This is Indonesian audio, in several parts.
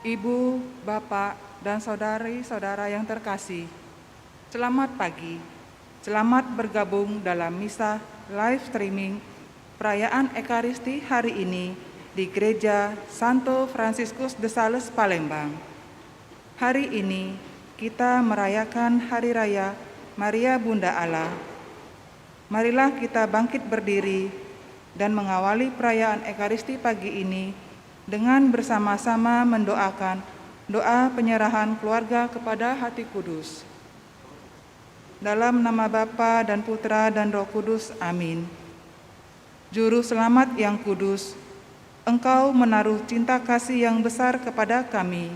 Ibu, Bapak, dan saudari-saudara yang terkasih, selamat pagi. Selamat bergabung dalam misa live streaming perayaan Ekaristi hari ini di Gereja Santo Fransiskus de Sales, Palembang. Hari ini kita merayakan Hari Raya Maria Bunda Allah. Marilah kita bangkit berdiri dan mengawali perayaan Ekaristi pagi ini dengan bersama-sama mendoakan doa penyerahan keluarga kepada Hati Kudus. Dalam nama Bapa dan Putra dan Roh Kudus, amin. Juru Selamat yang kudus, Engkau menaruh cinta kasih yang besar kepada kami,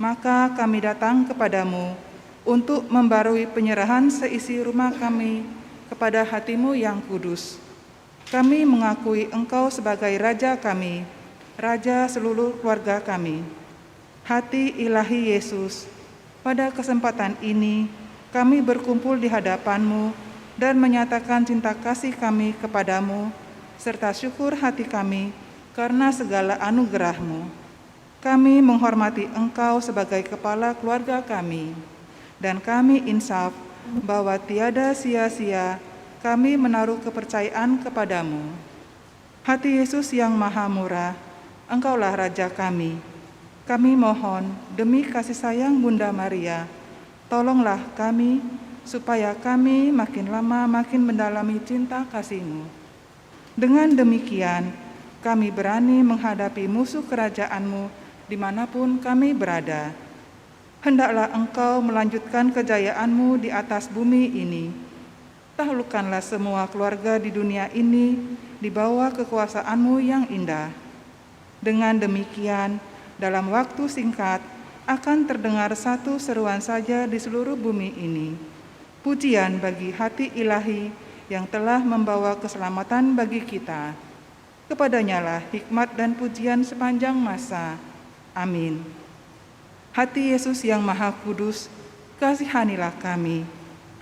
maka kami datang kepadamu untuk membarui penyerahan seisi rumah kami kepada Hati-Mu yang kudus. Kami mengakui Engkau sebagai Raja kami, Raja seluruh keluarga kami. Hati ilahi Yesus, pada kesempatan ini kami berkumpul di hadapan-Mu dan menyatakan cinta kasih kami kepadamu, serta syukur hati kami karena segala anugerah-Mu. Kami menghormati Engkau sebagai kepala keluarga kami, dan kami insaf bahwa tiada sia-sia kami menaruh kepercayaan kepadamu. Hati Yesus yang maha murah, Engkaulah Raja kami. Kami mohon demi kasih sayang Bunda Maria, tolonglah kami supaya kami makin lama makin mendalami cinta kasih-Mu. Dengan demikian, kami berani menghadapi musuh kerajaan-Mu dimanapun kami berada. Hendaklah Engkau melanjutkan kejayaan-Mu di atas bumi ini. Taklukkanlah semua keluarga di dunia ini di bawah kekuasaan-Mu yang indah. Dengan demikian, dalam waktu singkat akan terdengar satu seruan saja di seluruh bumi ini. Pujian bagi hati ilahi yang telah membawa keselamatan bagi kita. Kepadanya lah hikmat dan pujian sepanjang masa. Amin. Hati Yesus yang maha kudus, kasihanilah kami.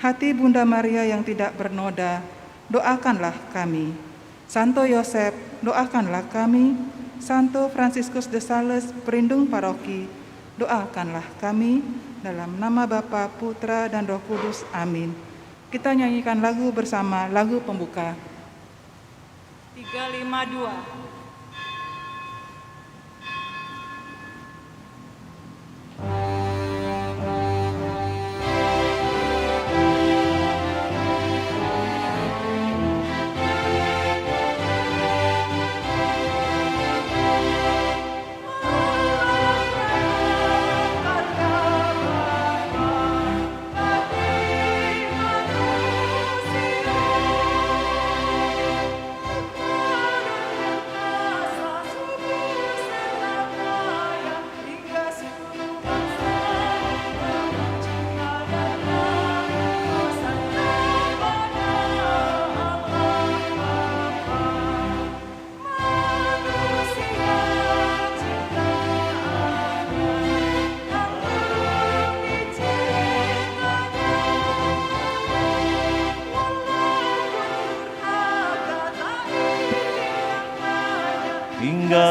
Hati Bunda Maria yang tidak bernoda, doakanlah kami. Santo Yosef, doakanlah kami. Santo Fransiskus de Sales, pelindung paroki, doakanlah kami. Dalam nama Bapa, Putra, dan Roh Kudus, amin. Kita nyanyikan lagu bersama, lagu pembuka. 352.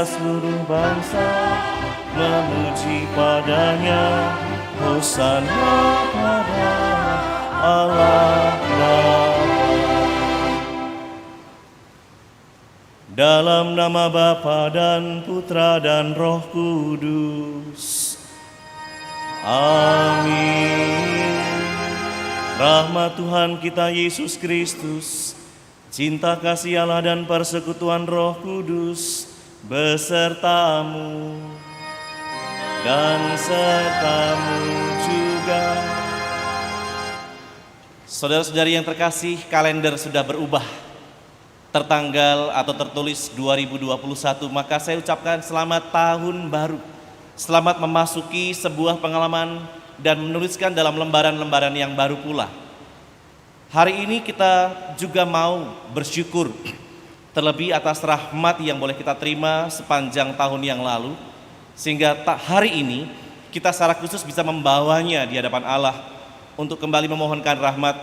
Biarlah seluruh bangsa memuji padanya. Hosana pada Allah Bapa. Dalam nama Bapa dan Putra dan Roh Kudus. Amin. Rahmat Tuhan kita Yesus Kristus, cinta kasih Allah dan persekutuan Roh Kudus besertamu dan sertamu juga. Saudara-saudari yang terkasih, kalender sudah berubah. Tertanggal atau tertulis 2021, maka saya ucapkan selamat tahun baru. Selamat memasuki sebuah pengalaman dan menuliskan dalam lembaran-lembaran yang baru pula. Hari ini kita juga mau bersyukur terlebih atas rahmat yang boleh kita terima sepanjang tahun yang lalu, sehingga hari ini kita secara khusus bisa membawanya di hadapan Allah untuk kembali memohonkan rahmat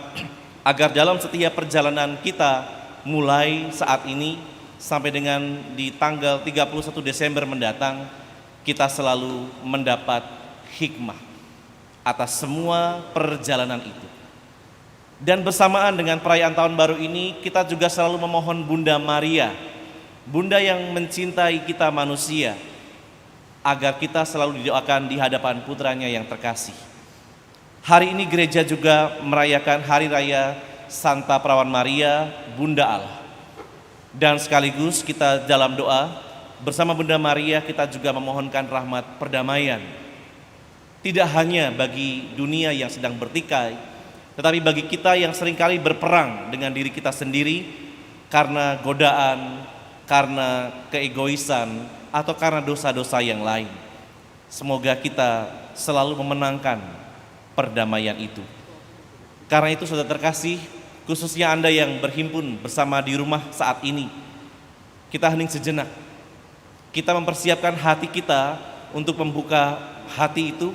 agar dalam setiap perjalanan kita mulai saat ini sampai dengan di tanggal 31 Desember mendatang, kita selalu mendapat hikmah atas semua perjalanan itu. Dan bersamaan dengan perayaan tahun baru ini, kita juga selalu memohon Bunda Maria, Bunda yang mencintai kita manusia, agar kita selalu didoakan di hadapan putranya yang terkasih. Hari ini gereja juga merayakan Hari Raya Santa Perawan Maria, Bunda Allah. Dan sekaligus kita dalam doa bersama Bunda Maria, kita juga memohonkan rahmat perdamaian. Tidak hanya bagi dunia yang sedang bertikai, tetapi bagi kita yang seringkali berperang dengan diri kita sendiri karena godaan, karena keegoisan, atau karena dosa-dosa yang lain. Semoga kita selalu memenangkan perdamaian itu. Karena itu saudara terkasih, khususnya Anda yang berhimpun bersama di rumah saat ini, kita hening sejenak. Kita mempersiapkan hati kita untuk membuka hati itu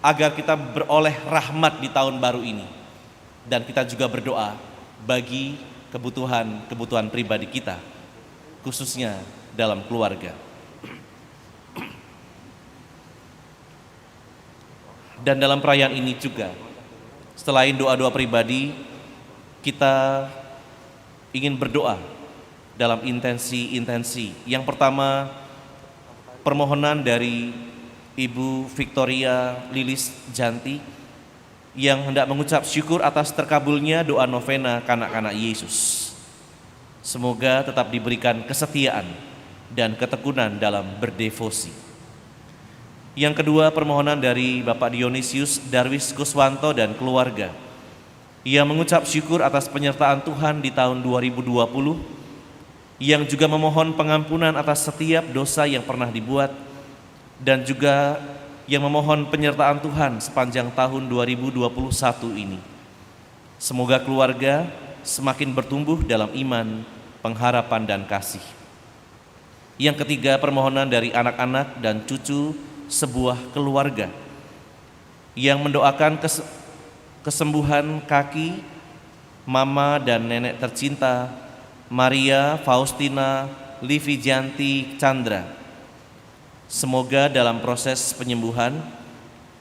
agar kita beroleh rahmat di tahun baru ini. Dan kita juga berdoa bagi kebutuhan pribadi kita, khususnya dalam keluarga. Dan dalam perayaan ini juga, selain doa-doa pribadi, kita ingin berdoa dalam intensi-intensi. Yang pertama, permohonan dari Ibu Victoria Lilis Janti yang hendak mengucap syukur atas terkabulnya doa novena kanak-kanak Yesus. Semoga tetap diberikan kesetiaan dan ketekunan dalam berdevosi. Yang kedua, permohonan dari Bapak Dionysius Darwis Kuswanto dan keluarga yang mengucap syukur atas penyertaan Tuhan di tahun 2020, yang juga memohon pengampunan atas setiap dosa yang pernah dibuat, dan juga yang memohon penyertaan Tuhan sepanjang tahun 2021 ini. Semoga keluarga semakin bertumbuh dalam iman, pengharapan, dan kasih. Yang ketiga, permohonan dari anak-anak dan cucu sebuah keluarga yang mendoakan kesembuhan kaki mama dan nenek tercinta Maria Faustina Livi Janti Chandra. Semoga dalam proses penyembuhan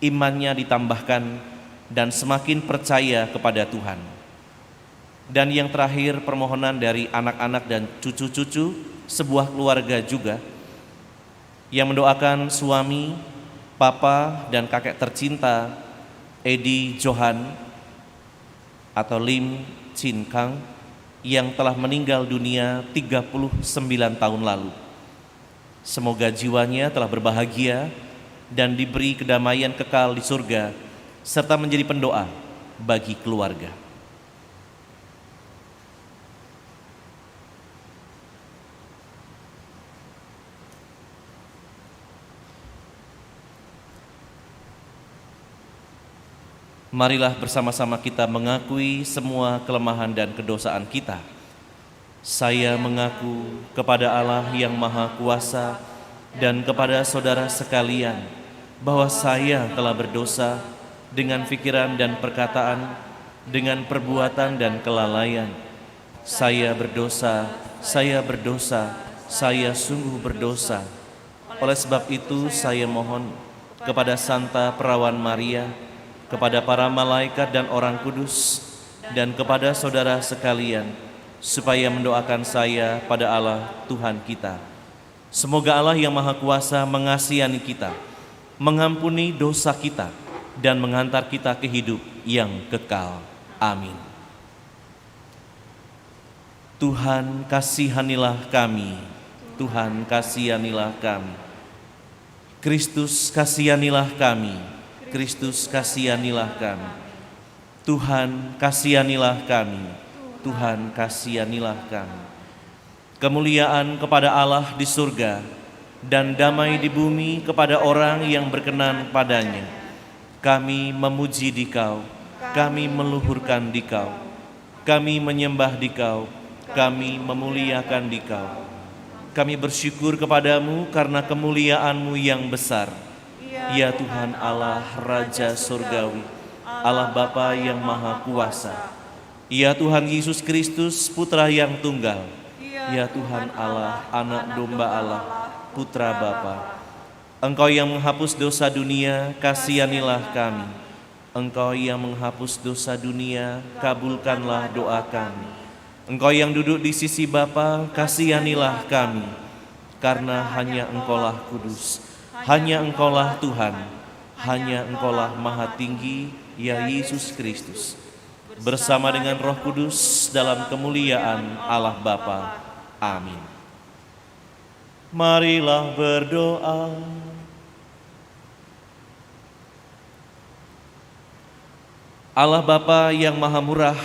imannya ditambahkan dan semakin percaya kepada Tuhan. Dan yang terakhir, permohonan dari anak-anak dan cucu-cucu sebuah keluarga juga yang mendoakan suami, papa, dan kakek tercinta Edi Johan atau Lim Chin Kang yang telah meninggal dunia 39 tahun lalu. Semoga jiwanya telah berbahagia dan diberi kedamaian kekal di surga, serta menjadi pendoa bagi keluarga. Marilah bersama-sama kita mengakui semua kelemahan dan kedosaan kita. Saya mengaku kepada Allah yang Maha Kuasa dan kepada saudara sekalian bahwa saya telah berdosa dengan pikiran dan perkataan, dengan perbuatan dan kelalaian. Saya berdosa, saya sungguh berdosa. Oleh sebab itu saya mohon kepada Santa Perawan Maria, kepada para malaikat dan orang kudus, dan kepada saudara sekalian, supaya mendoakan saya pada Allah Tuhan kita. Semoga Allah yang Maha Kuasa mengasihani kita, mengampuni dosa kita, dan menghantar kita ke hidup yang kekal. Amin. Tuhan kasihanilah kami, Tuhan kasihanilah kami. Kristus kasihanilah kami, Kristus kasihanilah kami. Tuhan kasihanilah kami, Tuhan kasihanilah kami. Kemuliaan kepada Allah di surga dan damai di bumi kepada orang yang berkenan padanya. Kami memuji Dikau, kami meluhurkan Dikau, kami menyembah Dikau, kami memuliakan Dikau. Kami bersyukur kepadamu karena kemuliaan-Mu yang besar. Ya Tuhan Allah Raja Surgawi, Allah Bapa yang Maha Kuasa. Ya Tuhan Yesus Kristus Putra yang tunggal. Ya Tuhan Allah, Anak Domba Allah, Putra Bapa. Engkau yang menghapus dosa dunia, kasihanilah kami. Engkau yang menghapus dosa dunia, kabulkanlah doa kami. Engkau yang duduk di sisi Bapa, kasihanilah kami, karena hanya Engkaulah kudus, hanya Engkaulah Tuhan, hanya Engkaulah Maha Tinggi, ya Yesus Kristus, bersama dengan Roh Kudus dalam kemuliaan Allah Bapa. Amin. Marilah berdoa. Allah Bapa yang Maha Murah,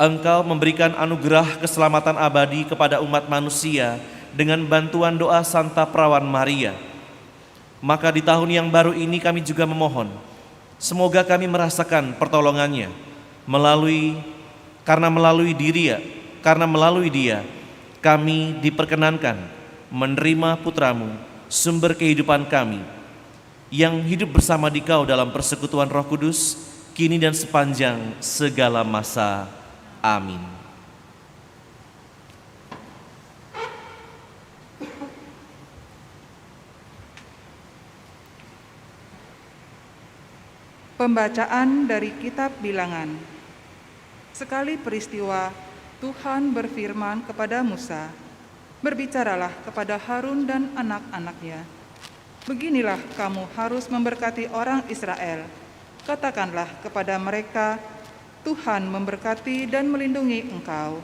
Engkau memberikan anugerah keselamatan abadi kepada umat manusia dengan bantuan doa Santa Perawan Maria. Maka di tahun yang baru ini kami juga memohon, semoga kami merasakan pertolongannya karena melalui Dia kami diperkenankan menerima Putramu, sumber kehidupan kami, yang hidup bersama Dikau dalam persekutuan Roh Kudus, kini dan sepanjang segala masa. Amin. Pembacaan dari Kitab Bilangan. Sekali peristiwa, Tuhan berfirman kepada Musa, "Berbicaralah kepada Harun dan anak-anaknya. Beginilah kamu harus memberkati orang Israel. Katakanlah kepada mereka, Tuhan memberkati dan melindungi engkau.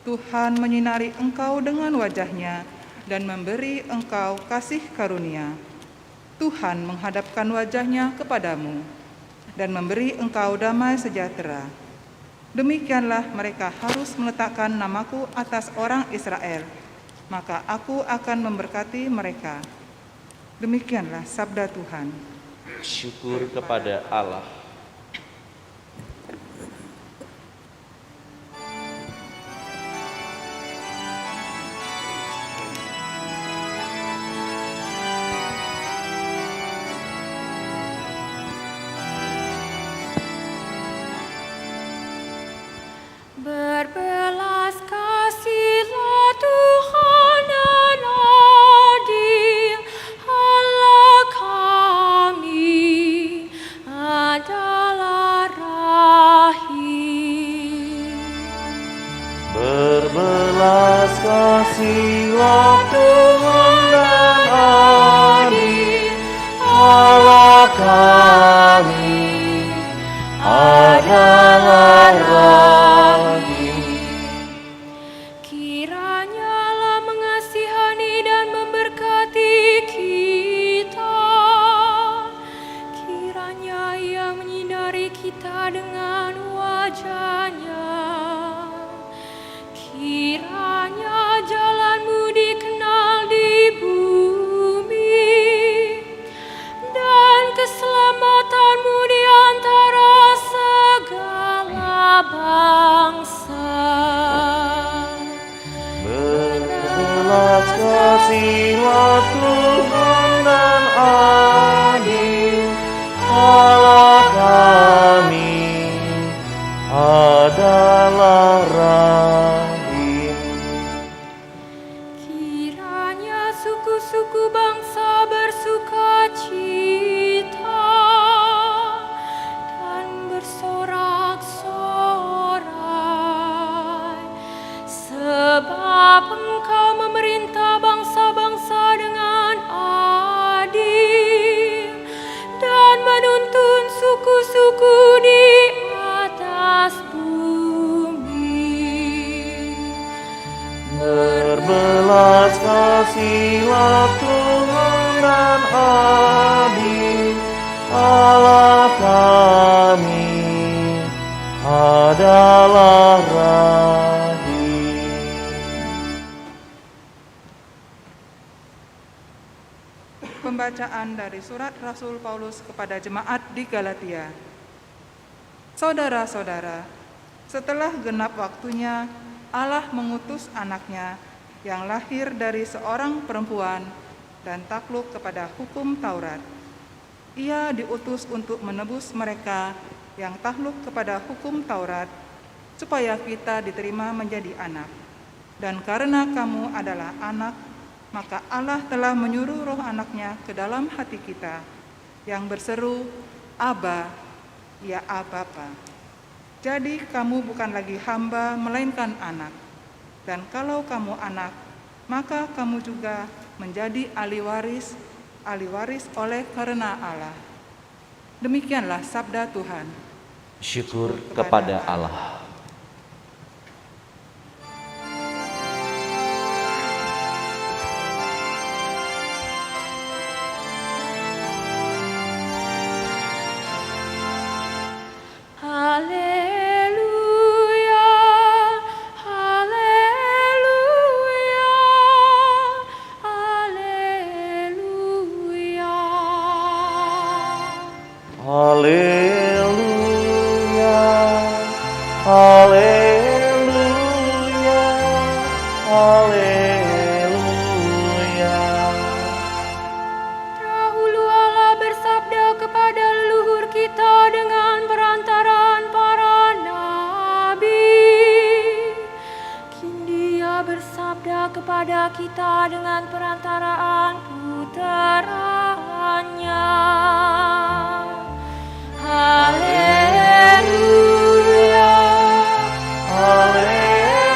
Tuhan menyinari engkau dengan wajah-Nya dan memberi engkau kasih karunia. Tuhan menghadapkan wajah-Nya kepadamu dan memberi engkau damai sejahtera. Demikianlah mereka harus meletakkan namaku atas orang Israel, maka aku akan memberkati mereka." Demikianlah sabda Tuhan. Syukur kepada Allah. Berbelas kasihlah Tuhan dan adil, Allah kami, ada dan adil, Allah kami adalah rahim. Pembacaan dari surat Rasul Paulus kepada jemaat di Galatia. Saudara-saudara, setelah genap waktunya, Allah mengutus anaknya yang lahir dari seorang perempuan dan takluk kepada hukum Taurat. Ia diutus untuk menebus mereka yang takluk kepada hukum Taurat, supaya kita diterima menjadi anak. Dan karena kamu adalah anak, maka Allah telah menyuruh roh anaknya ke dalam hati kita, yang berseru, Aba, ya Bapa. Jadi kamu bukan lagi hamba, melainkan anak. Dan kalau kamu anak, maka kamu juga menjadi ahli waris oleh karena Allah. Demikianlah sabda Tuhan. Syukur kepada Allah. Haleluya, haleluya, haleluya. Haleluya, haleluya, haleluya. Dahulu Allah bersabda kepada leluhur kita dengan perantaraan para nabi. Kini Dia bersabda kepada kita dengan perantaraan putranya. Haleluya, haleluya,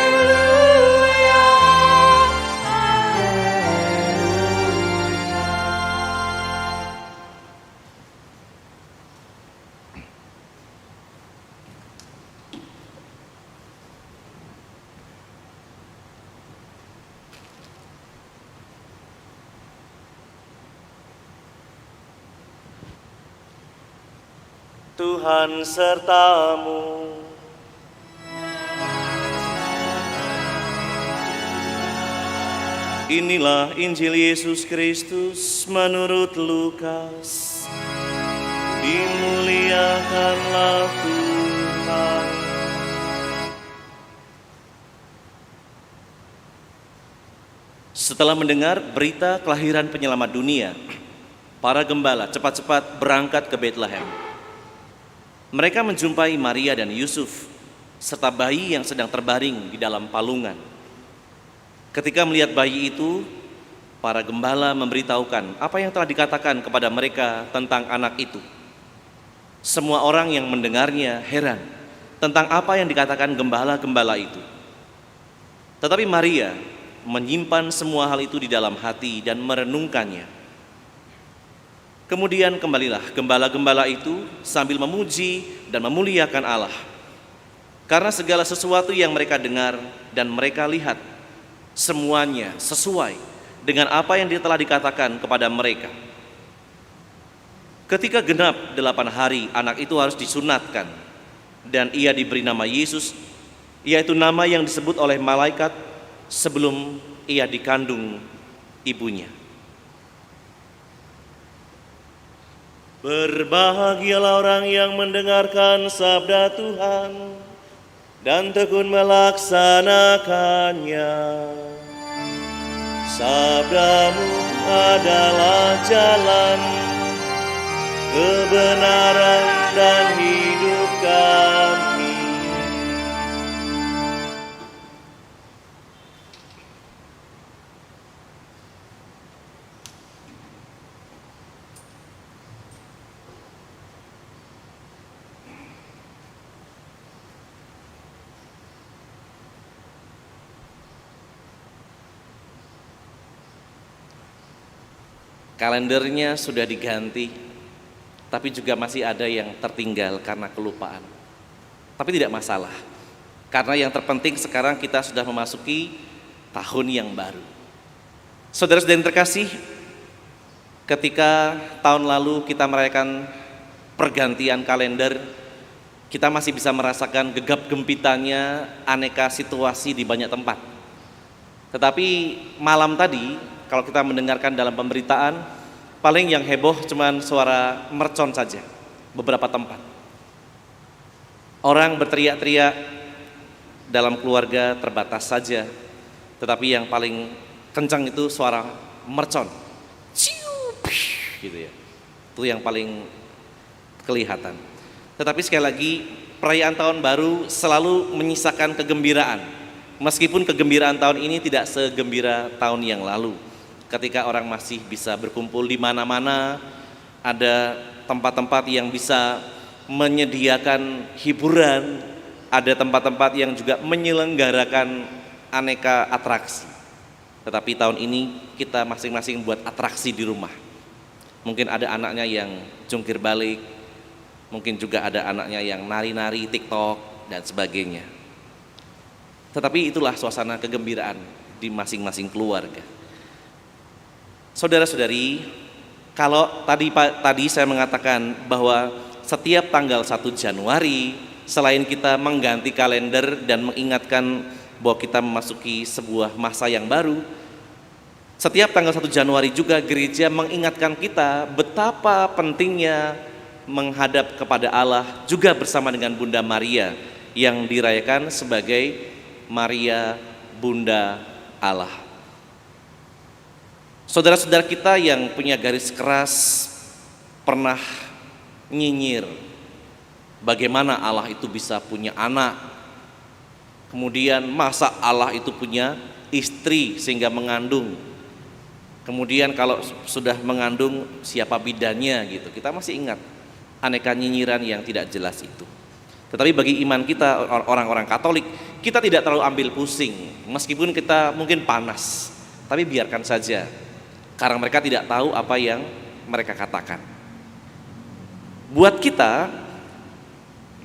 Tuhan sertamu. Inilah Injil Yesus Kristus menurut Lukas. Dimuliakanlah Tuhan. Setelah mendengar berita kelahiran penyelamat dunia, para gembala cepat-cepat berangkat ke Betlehem. Mereka menjumpai Maria dan Yusuf, serta bayi yang sedang terbaring di dalam palungan. Ketika melihat bayi itu, para gembala memberitahukan apa yang telah dikatakan kepada mereka tentang anak itu. Semua orang yang mendengarnya heran tentang apa yang dikatakan gembala-gembala itu. Tetapi Maria menyimpan semua hal itu di dalam hati dan merenungkannya. Kemudian kembalilah gembala-gembala itu sambil memuji dan memuliakan Allah. Karena segala sesuatu yang mereka dengar dan mereka lihat, semuanya sesuai dengan apa yang telah dikatakan kepada mereka. Ketika genap 8 hari, anak itu harus disunatkan, dan ia diberi nama Yesus, yaitu nama yang disebut oleh malaikat sebelum ia dikandung ibunya. Berbahagialah orang yang mendengarkan sabda Tuhan dan tekun melaksanakannya. Sabdamu adalah jalan, kebenaran dan hidup kami. Kalendernya sudah diganti, tapi juga masih ada yang tertinggal karena kelupaan. Tapi tidak masalah, karena yang terpenting sekarang kita sudah memasuki tahun yang baru. Saudara-saudara yang terkasih, ketika tahun lalu kita merayakan pergantian kalender, kita masih bisa merasakan gegap gempitanya aneka situasi di banyak tempat. Tetapi malam tadi, kalau kita mendengarkan dalam pemberitaan, paling yang heboh cuman suara mercon saja, beberapa tempat. Orang berteriak-teriak dalam keluarga terbatas saja, tetapi yang paling kencang itu suara mercon. Gitu ya. Itu yang paling kelihatan. Tetapi sekali lagi, perayaan tahun baru selalu menyisakan kegembiraan. Meskipun kegembiraan tahun ini tidak segembira tahun yang lalu. Ketika orang masih bisa berkumpul di mana-mana, ada tempat-tempat yang bisa menyediakan hiburan, ada tempat-tempat yang juga menyelenggarakan aneka atraksi. Tetapi tahun ini kita masing-masing buat atraksi di rumah. Mungkin ada anaknya yang jungkir balik, mungkin juga ada anaknya yang nari-nari TikTok dan sebagainya. Tetapi itulah suasana kegembiraan di masing-masing keluarga. Saudara-saudari, kalau tadi saya mengatakan bahwa setiap tanggal 1 Januari, selain kita mengganti kalender dan mengingatkan bahwa kita memasuki sebuah masa yang baru, setiap tanggal 1 Januari juga gereja mengingatkan kita betapa pentingnya menghadap kepada Allah juga bersama dengan Bunda Maria yang dirayakan sebagai Maria Bunda Allah. Saudara-saudara kita yang punya garis keras pernah nyinyir bagaimana Allah itu bisa punya anak, kemudian masa Allah itu punya istri sehingga mengandung, kemudian kalau sudah mengandung siapa bidannya gitu. Kita masih ingat aneka nyinyiran yang tidak jelas itu. Tetapi bagi iman kita, orang-orang Katolik, kita tidak terlalu ambil pusing. Meskipun kita mungkin panas, tapi biarkan saja, karena mereka tidak tahu apa yang mereka katakan. Buat kita,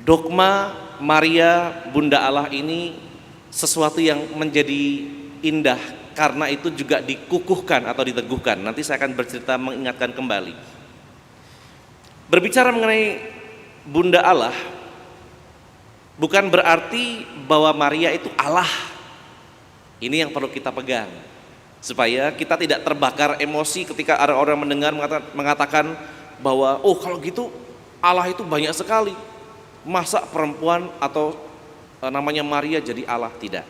dogma Maria Bunda Allah ini sesuatu yang menjadi indah, karena itu juga dikukuhkan atau diteguhkan. Nanti saya akan bercerita mengingatkan kembali. Berbicara mengenai Bunda Allah bukan berarti bahwa Maria itu Allah. Ini yang perlu kita pegang, supaya kita tidak terbakar emosi ketika ada orang mendengar mengatakan bahwa oh kalau gitu Allah itu banyak sekali, masa perempuan atau namanya Maria jadi Allah. Tidak.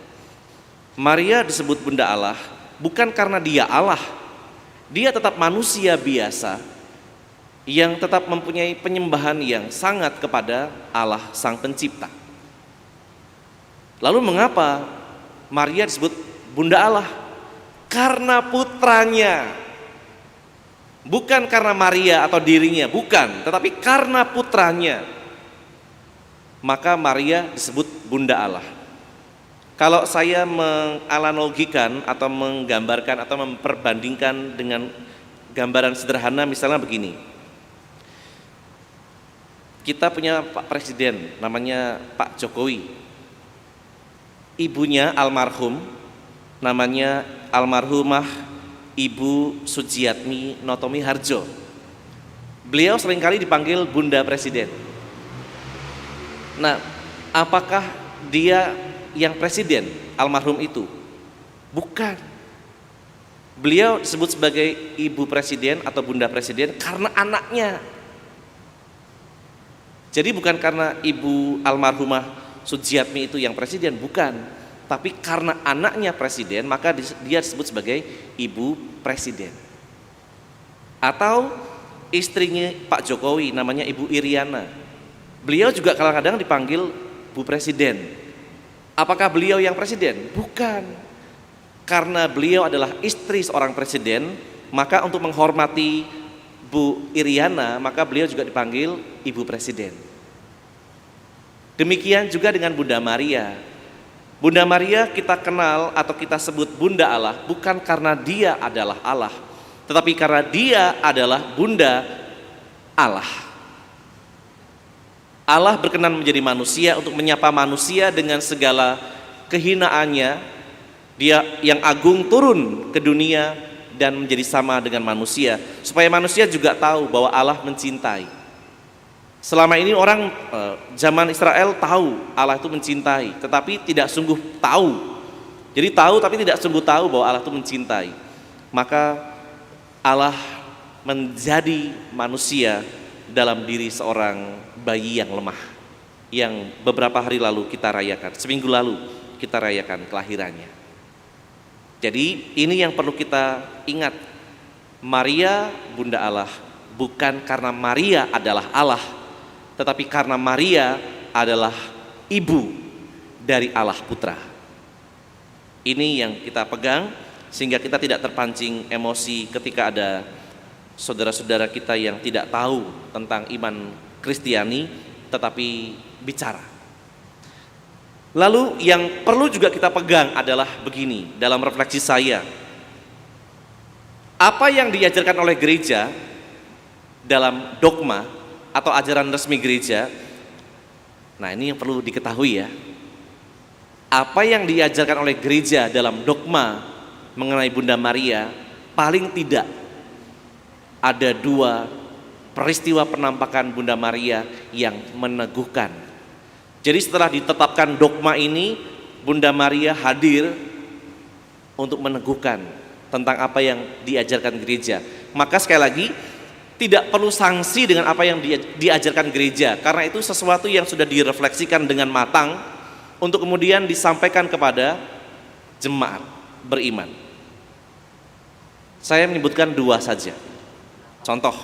Maria disebut Bunda Allah bukan karena dia Allah, dia tetap manusia biasa yang tetap mempunyai penyembahan yang sangat kepada Allah Sang Pencipta. Lalu mengapa Maria disebut Bunda Allah? Karena putranya, bukan karena Maria atau dirinya, bukan, tetapi karena putranya, maka Maria disebut Bunda Allah. Kalau saya menganalogikan atau menggambarkan atau memperbandingkan dengan gambaran sederhana, misalnya begini. Kita punya Pak Presiden, namanya Pak Jokowi. Ibunya almarhum, namanya almarhumah Ibu Sujiatmi Notomi Harjo. Beliau seringkali dipanggil Bunda Presiden. Nah, apakah dia yang presiden, almarhum itu? Bukan. Beliau disebut sebagai Ibu Presiden atau Bunda Presiden karena anaknya. Jadi bukan karena ibu almarhumah Sujiatmi itu yang presiden, bukan. Tapi karena anaknya presiden, maka dia disebut sebagai Ibu Presiden. Atau istrinya Pak Jokowi, namanya Ibu Iriana. Beliau juga kadang-kadang dipanggil Bu Presiden. Apakah beliau yang presiden? Bukan. Karena beliau adalah istri seorang presiden, maka untuk menghormati Bu Iriana, maka beliau juga dipanggil Ibu Presiden. Demikian juga dengan Bunda Maria. Bunda Maria kita kenal atau kita sebut Bunda Allah bukan karena dia adalah Allah, tetapi karena dia adalah Bunda Allah. Allah berkenan menjadi manusia untuk menyapa manusia dengan segala kehinaannya. Dia yang agung turun ke dunia dan menjadi sama dengan manusia, supaya manusia juga tahu bahwa Allah mencintai. Selama ini orang zaman Israel tahu Allah itu mencintai, tetapi tidak sungguh tahu. Jadi tahu tapi tidak sungguh tahu bahwa Allah itu mencintai. Maka Allah menjadi manusia dalam diri seorang bayi yang lemah, yang beberapa hari lalu kita rayakan, seminggu lalu kita rayakan kelahirannya. Jadi ini yang perlu kita ingat, Maria Bunda Allah bukan karena Maria adalah Allah, tetapi karena Maria adalah ibu dari Allah Putra. Ini yang kita pegang sehingga kita tidak terpancing emosi ketika ada saudara-saudara kita yang tidak tahu tentang iman Kristiani tetapi bicara. Lalu yang perlu juga kita pegang adalah begini, dalam refleksi saya, apa yang diajarkan oleh gereja dalam dogma atau ajaran resmi gereja. Nah, ini yang perlu diketahui ya. Apa yang diajarkan oleh gereja dalam dogma mengenai Bunda Maria, paling tidak ada 2 peristiwa penampakan Bunda Maria yang meneguhkan. Jadi setelah ditetapkan dogma ini, Bunda Maria hadir untuk meneguhkan tentang apa yang diajarkan gereja. Maka sekali lagi, tidak perlu sanksi dengan apa yang diajarkan gereja, karena itu sesuatu yang sudah direfleksikan dengan matang untuk kemudian disampaikan kepada jemaat beriman. Saya menyebutkan 2 saja. Contoh,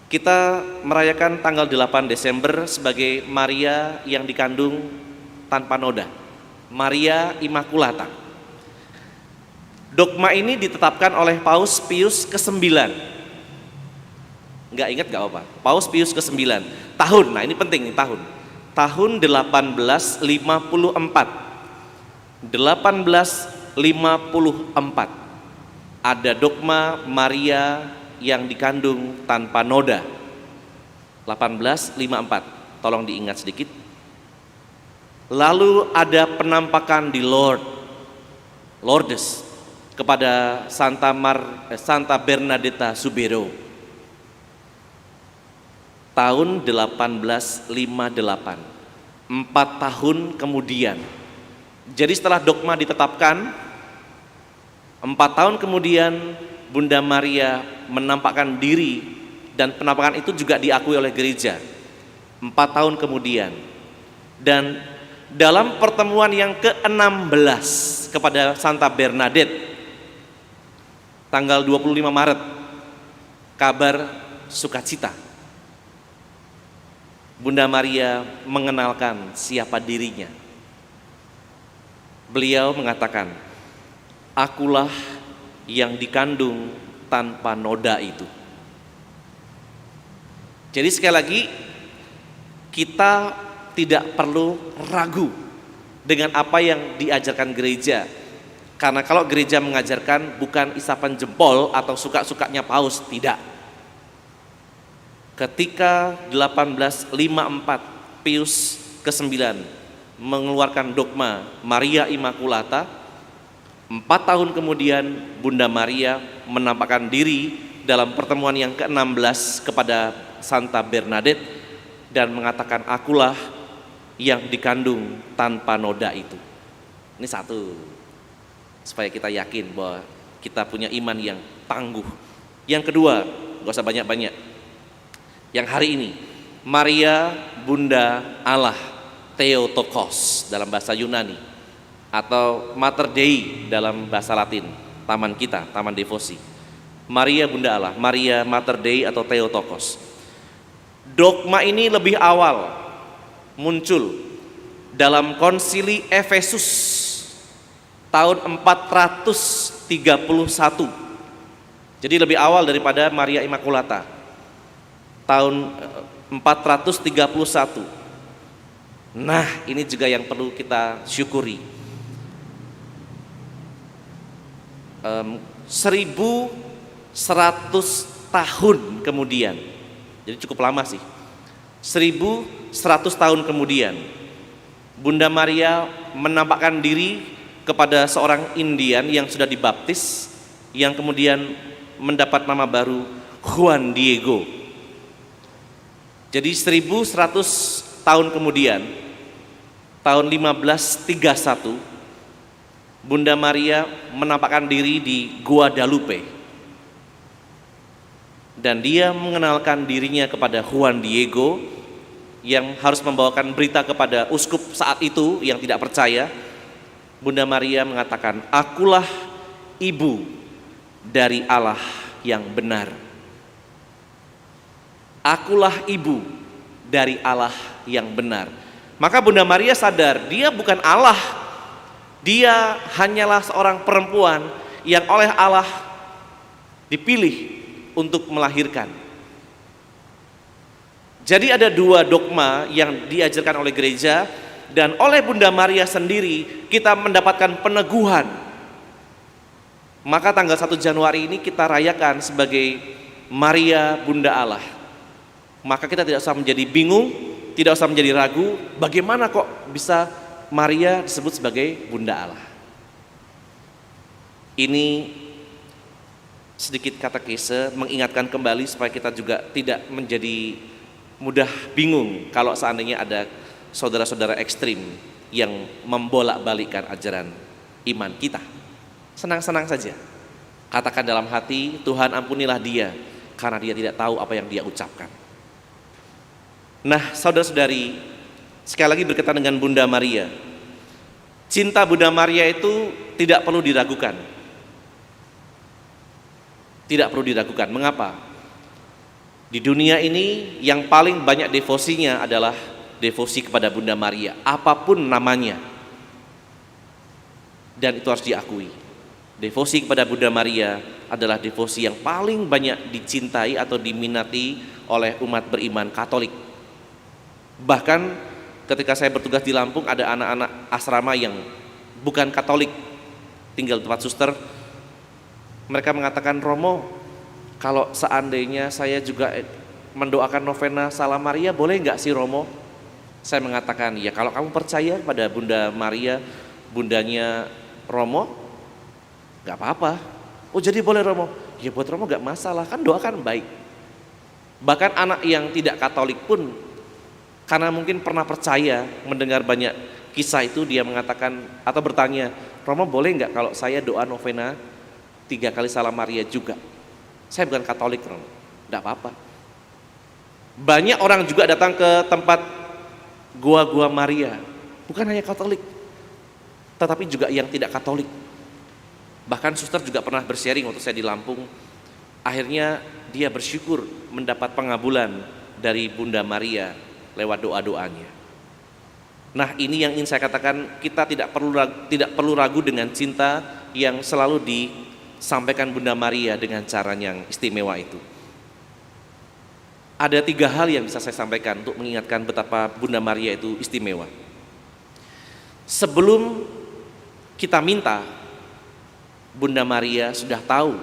kita merayakan tanggal 8 Desember sebagai Maria yang dikandung tanpa noda, Maria Immaculata. Dogma ini ditetapkan oleh Paus Pius ke-9. Enggak ingat enggak apa-apa. Paus Pius ke-9. Tahun, nah ini penting nih, tahun 1854. 1854 ada dogma Maria yang dikandung tanpa noda. 1854, tolong diingat sedikit. Lalu ada penampakan di Lourdes kepada Santa Bernadetta Subero. Tahun 1858, 4 tahun kemudian. Jadi setelah dogma ditetapkan, 4 tahun kemudian Bunda Maria menampakkan diri, dan penampakan itu juga diakui oleh gereja 4 tahun kemudian. Dan dalam pertemuan yang ke-16 kepada Santa Bernadette tanggal 25 Maret, kabar sukacita. Bunda Maria mengenalkan siapa dirinya. Beliau mengatakan, "Akulah yang dikandung tanpa noda itu." Jadi sekali lagi, kita tidak perlu ragu dengan apa yang diajarkan gereja. Karena kalau gereja mengajarkan bukan isapan jempol atau suka-sukanya paus, tidak. Ketika 1854 Pius ke-9 mengeluarkan dogma Maria Immaculata, 4 tahun kemudian Bunda Maria menampakkan diri dalam pertemuan yang ke-16 kepada Santa Bernadette dan mengatakan, "Akulah yang dikandung tanpa noda itu." Ini satu, supaya kita yakin bahwa kita punya iman yang tangguh. Yang kedua, gak usah banyak-banyak, yang hari ini, Maria Bunda Allah Theotokos dalam bahasa Yunani, atau Mater Dei dalam bahasa Latin, taman kita, taman devosi. Maria Bunda Allah, Maria Mater Dei atau Theotokos. Dogma ini lebih awal muncul dalam konsili Efesus tahun 431. Jadi lebih awal daripada Maria Immaculata, tahun 431. Nah, ini juga yang perlu kita syukuri. 1100 tahun kemudian, jadi cukup lama sih, 1100 tahun kemudian Bunda Maria menampakkan diri kepada seorang Indian yang sudah dibaptis, yang kemudian mendapat nama baru Juan Diego. Jadi 1100 tahun kemudian, tahun 1531, Bunda Maria menampakkan diri di Guadalupe, dan dia mengenalkan dirinya kepada Juan Diego yang harus membawakan berita kepada uskup saat itu yang tidak percaya. Bunda Maria mengatakan, "Akulah ibu dari Allah yang benar. Akulah ibu dari Allah yang benar." Maka Bunda Maria sadar dia bukan Allah. Dia hanyalah seorang perempuan yang oleh Allah dipilih untuk melahirkan. Jadi ada dua dogma yang diajarkan oleh gereja, dan oleh Bunda Maria sendiri kita mendapatkan peneguhan. Maka tanggal 1 Januari ini kita rayakan sebagai Maria Bunda Allah. Maka kita tidak usah menjadi bingung, tidak usah menjadi ragu, bagaimana kok bisa Maria disebut sebagai Bunda Allah. Ini sedikit katekese mengingatkan kembali supaya kita juga tidak menjadi mudah bingung kalau seandainya ada saudara-saudara ekstrim yang membolak-balikkan ajaran iman kita. Senang-senang saja, katakan dalam hati, Tuhan ampunilah dia karena dia tidak tahu apa yang dia ucapkan. Nah, saudara-saudari, sekali lagi berkaitan dengan Bunda Maria, cinta Bunda Maria itu tidak perlu diragukan. Tidak perlu diragukan. Mengapa? Di dunia ini yang paling banyak devosinya adalah devosi kepada Bunda Maria, apapun namanya. Dan itu harus diakui. Devosi kepada Bunda Maria adalah devosi yang paling banyak dicintai atau diminati oleh umat beriman Katolik. Bahkan ketika saya bertugas di Lampung, ada anak-anak asrama yang bukan Katolik tinggal di tempat suster. Mereka mengatakan, "Romo, kalau seandainya saya juga mendoakan novena Salam Maria, boleh nggak sih Romo?" Saya mengatakan, ya kalau kamu percaya pada Bunda Maria, bundanya Romo, nggak apa-apa. "Oh jadi boleh Romo?" Ya buat Romo nggak masalah, kan doakan baik. Bahkan anak yang tidak Katolik pun, karena mungkin pernah percaya mendengar banyak kisah itu, dia mengatakan atau bertanya, "Romo boleh nggak kalau saya doa novena 3 kali Salam Maria juga? Saya bukan Katolik Romo." Nggak apa-apa. Banyak orang juga datang ke tempat Gua Maria, bukan hanya Katolik, tetapi juga yang tidak Katolik. Bahkan suster juga pernah bersharing waktu saya di Lampung. Akhirnya dia bersyukur mendapat pengabulan dari Bunda Maria lewat doa-doanya. Nah, ini yang ingin saya katakan, kita tidak perlu ragu dengan cinta yang selalu disampaikan Bunda Maria dengan cara yang istimewa itu. Ada 3 hal yang bisa saya sampaikan untuk mengingatkan betapa Bunda Maria itu istimewa. Sebelum kita minta, Bunda Maria sudah tahu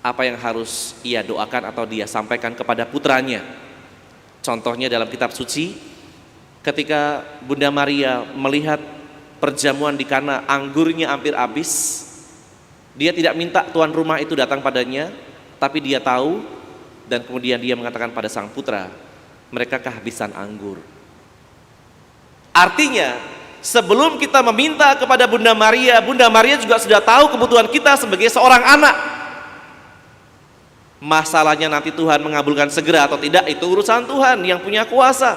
apa yang harus ia doakan atau dia sampaikan kepada putranya. Contohnya dalam kitab suci, ketika Bunda Maria melihat perjamuan di Kana, anggurnya hampir habis, dia tidak minta tuan rumah itu datang padanya, tapi dia tahu. Dan kemudian dia mengatakan pada sang putra, "Mereka kehabisan anggur." Artinya, sebelum kita meminta kepada Bunda Maria juga sudah tahu kebutuhan kita sebagai seorang anak. Masalahnya nanti Tuhan mengabulkan segera atau tidak, itu urusan Tuhan yang punya kuasa.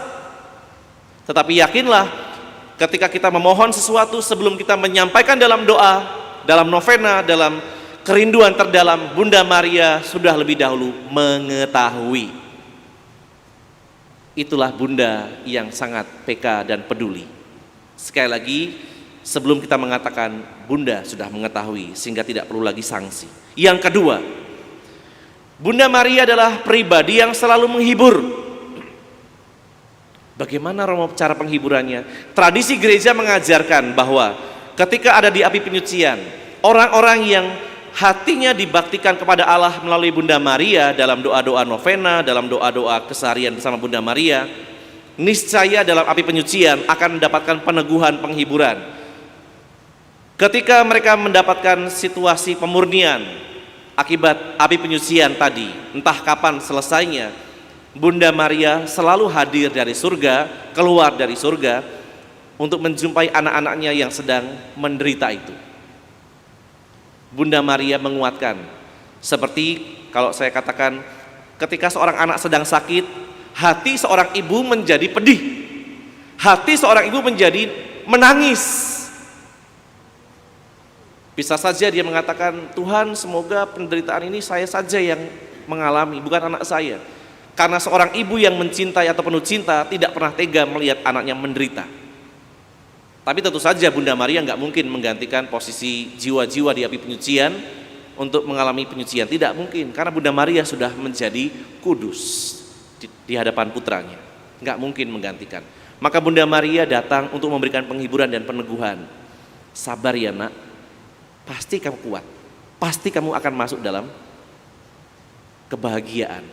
Tetapi yakinlah, ketika kita memohon sesuatu, sebelum kita menyampaikan dalam doa, dalam novena, dalam kerinduan terdalam, Bunda Maria sudah lebih dahulu mengetahui. Itulah Bunda yang sangat peka dan peduli. Sekali lagi, sebelum kita mengatakan, Bunda sudah mengetahui sehingga tidak perlu lagi sanksi. Yang kedua, Bunda Maria adalah pribadi yang selalu menghibur. Bagaimana Romo cara penghiburannya? Tradisi gereja mengajarkan bahwa ketika ada di api penyucian, orang-orang yang hatinya dibaktikan kepada Allah melalui Bunda Maria dalam doa-doa novena, dalam doa-doa keseharian bersama Bunda Maria, niscaya dalam api penyucian akan mendapatkan peneguhan, penghiburan. Ketika mereka mendapatkan situasi pemurnian akibat api penyucian tadi, entah kapan selesainya, Bunda Maria selalu hadir dari surga, keluar dari surga untuk menjumpai anak-anaknya yang sedang menderita itu. Bunda Maria menguatkan, seperti kalau saya katakan, ketika seorang anak sedang sakit, hati seorang ibu menjadi pedih, hati seorang ibu menjadi menangis. Bisa saja dia mengatakan, Tuhan, semoga penderitaan ini saya saja yang mengalami, bukan anak saya. Karena seorang ibu yang mencintai atau penuh cinta tidak pernah tega melihat anaknya menderita. Tapi tentu saja Bunda Maria nggak mungkin menggantikan posisi jiwa-jiwa di api penyucian untuk mengalami penyucian. Tidak mungkin, karena Bunda Maria sudah menjadi kudus di hadapan putranya. Nggak mungkin menggantikan. Maka Bunda Maria datang untuk memberikan penghiburan dan peneguhan. Sabar ya nak, pasti kamu kuat, pasti kamu akan masuk dalam kebahagiaan.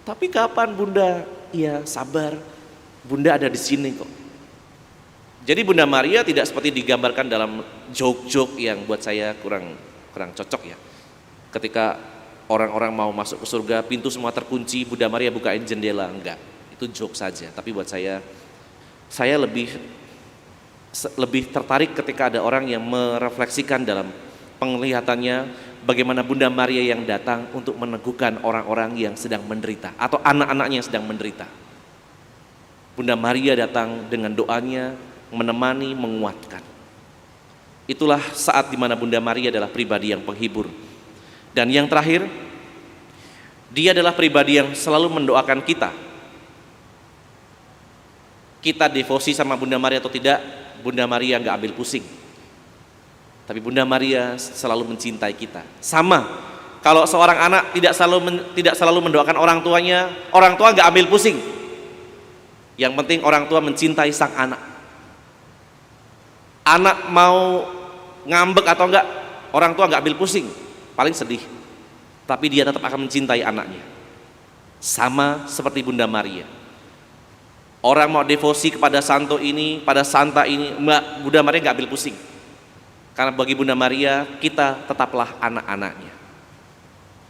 Tapi kapan Bunda? Ya sabar, Bunda ada di sini kok. Jadi Bunda Maria tidak seperti digambarkan dalam joke-joke yang buat saya kurang cocok ya. Ketika orang-orang mau masuk ke surga, pintu semua terkunci, Bunda Maria bukain jendela, enggak. Itu joke saja. Tapi buat saya lebih tertarik ketika ada orang yang merefleksikan dalam penglihatannya bagaimana Bunda Maria yang datang untuk meneguhkan orang-orang yang sedang menderita atau anak-anaknya yang sedang menderita. Bunda Maria datang dengan doanya, menemani, menguatkan. Itulah saat di mana Bunda Maria adalah pribadi yang penghibur. Dan yang terakhir, dia adalah pribadi yang selalu mendoakan kita. Kita devosi sama Bunda Maria atau tidak, Bunda Maria nggak ambil pusing. Tapi Bunda Maria selalu mencintai kita. Sama, kalau seorang anak tidak selalu mendoakan orang tuanya, orang tua nggak ambil pusing. Yang penting orang tua mencintai sang anak. Anak mau ngambek atau enggak, orang tua nggak ambil pusing, paling sedih. Tapi dia tetap akan mencintai anaknya. Sama seperti Bunda Maria. Orang mau devosi kepada santo ini, pada santa ini, Bunda Maria nggak ambil pusing. Karena bagi Bunda Maria, kita tetaplah anak-anaknya.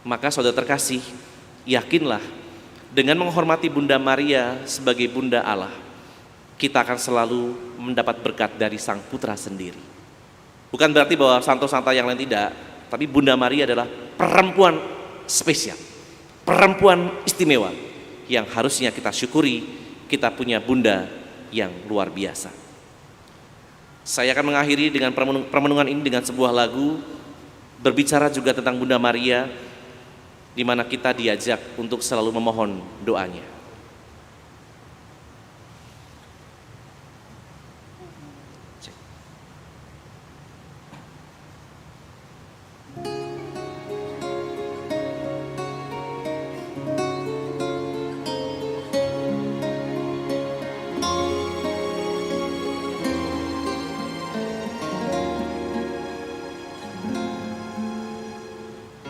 Maka saudara terkasih, yakinlah dengan menghormati Bunda Maria sebagai Bunda Allah, kita akan selalu mendapat berkat dari Sang Putra sendiri. Bukan berarti bahwa santo-santa yang lain tidak, tapi Bunda Maria adalah perempuan spesial, perempuan istimewa yang harusnya kita syukuri. Kita punya Bunda yang luar biasa. Saya akan mengakhiri dengan permenungan ini dengan sebuah lagu berbicara juga tentang Bunda Maria, di mana kita diajak untuk selalu memohon doanya.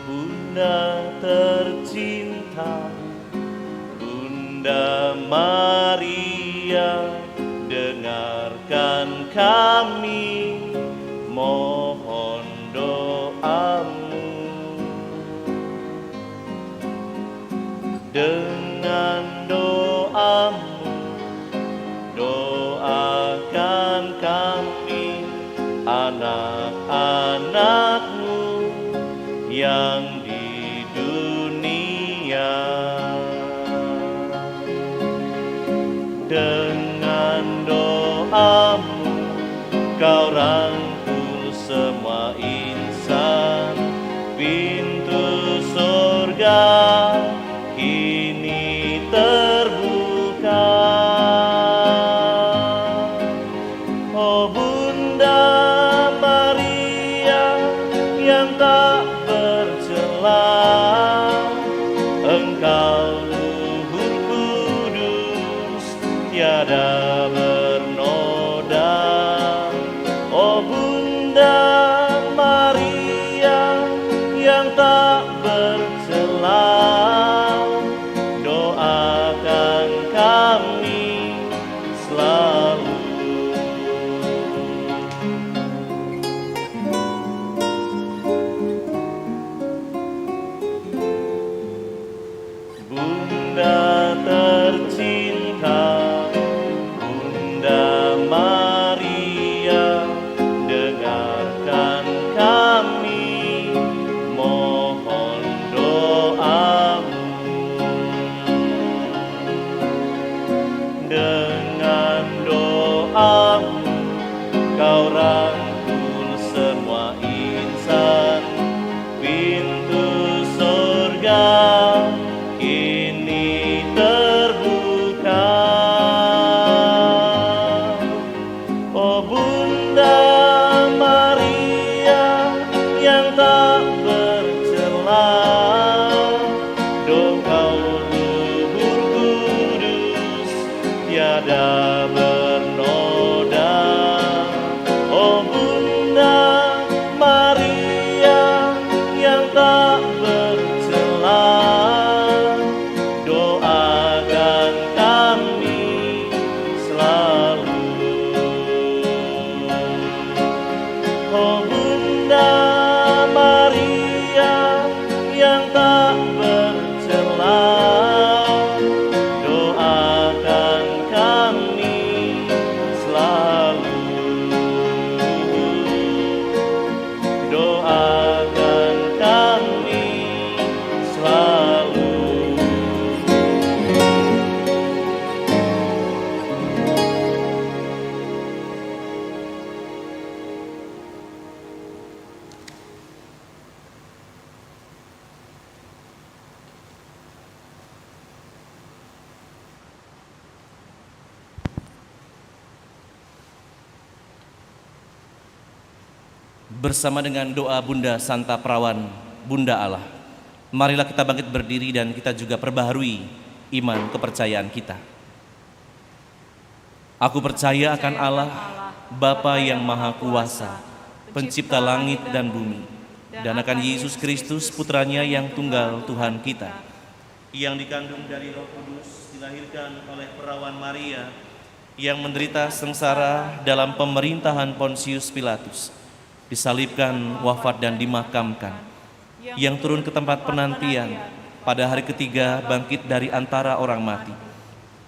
Bunda tercinta, Bunda Maria, dengarkan kami, mohon doamu. Dengan doamu, doakan kami, anak-anakmu yang di dunia. Dengan doamu kau rangkul semua insan, pintu surga kini terbuka. Oh Bunda Maria yang tak bercela, Engkau luhur kudus tiada bernoda. Oh Bunda Maria yang tak bercela, doakan kami selalu. Bunda tercinta, Bunda Maria, dengarkan kami, mohon doamu. Dengan doamu kau rangkul semua insan, pintu surga kini terbuka. Oh Bunda Maria yang tak bercela, Engkau luhur kudus tiada bernoda. Oh Bunda Maria yang tak bercela, doakan kami selalu. Oh Bunda Maria yang tak bercela, doakan kami selalu. Doakan kami selalu. Bersama dengan doa Bunda Santa Perawan, Bunda Allah, marilah kita bangkit berdiri dan kita juga perbaharui iman kepercayaan kita. Aku percaya akan Allah, Bapa yang Maha Kuasa, Pencipta langit dan bumi, dan akan Yesus Kristus, Putranya yang tunggal Tuhan kita, yang dikandung dari Roh Kudus, dilahirkan oleh perawan Maria, yang menderita sengsara dalam pemerintahan Pontius Pilatus, disalibkan, wafat dan dimakamkan, yang turun ke tempat penantian, pada hari ketiga bangkit dari antara orang mati,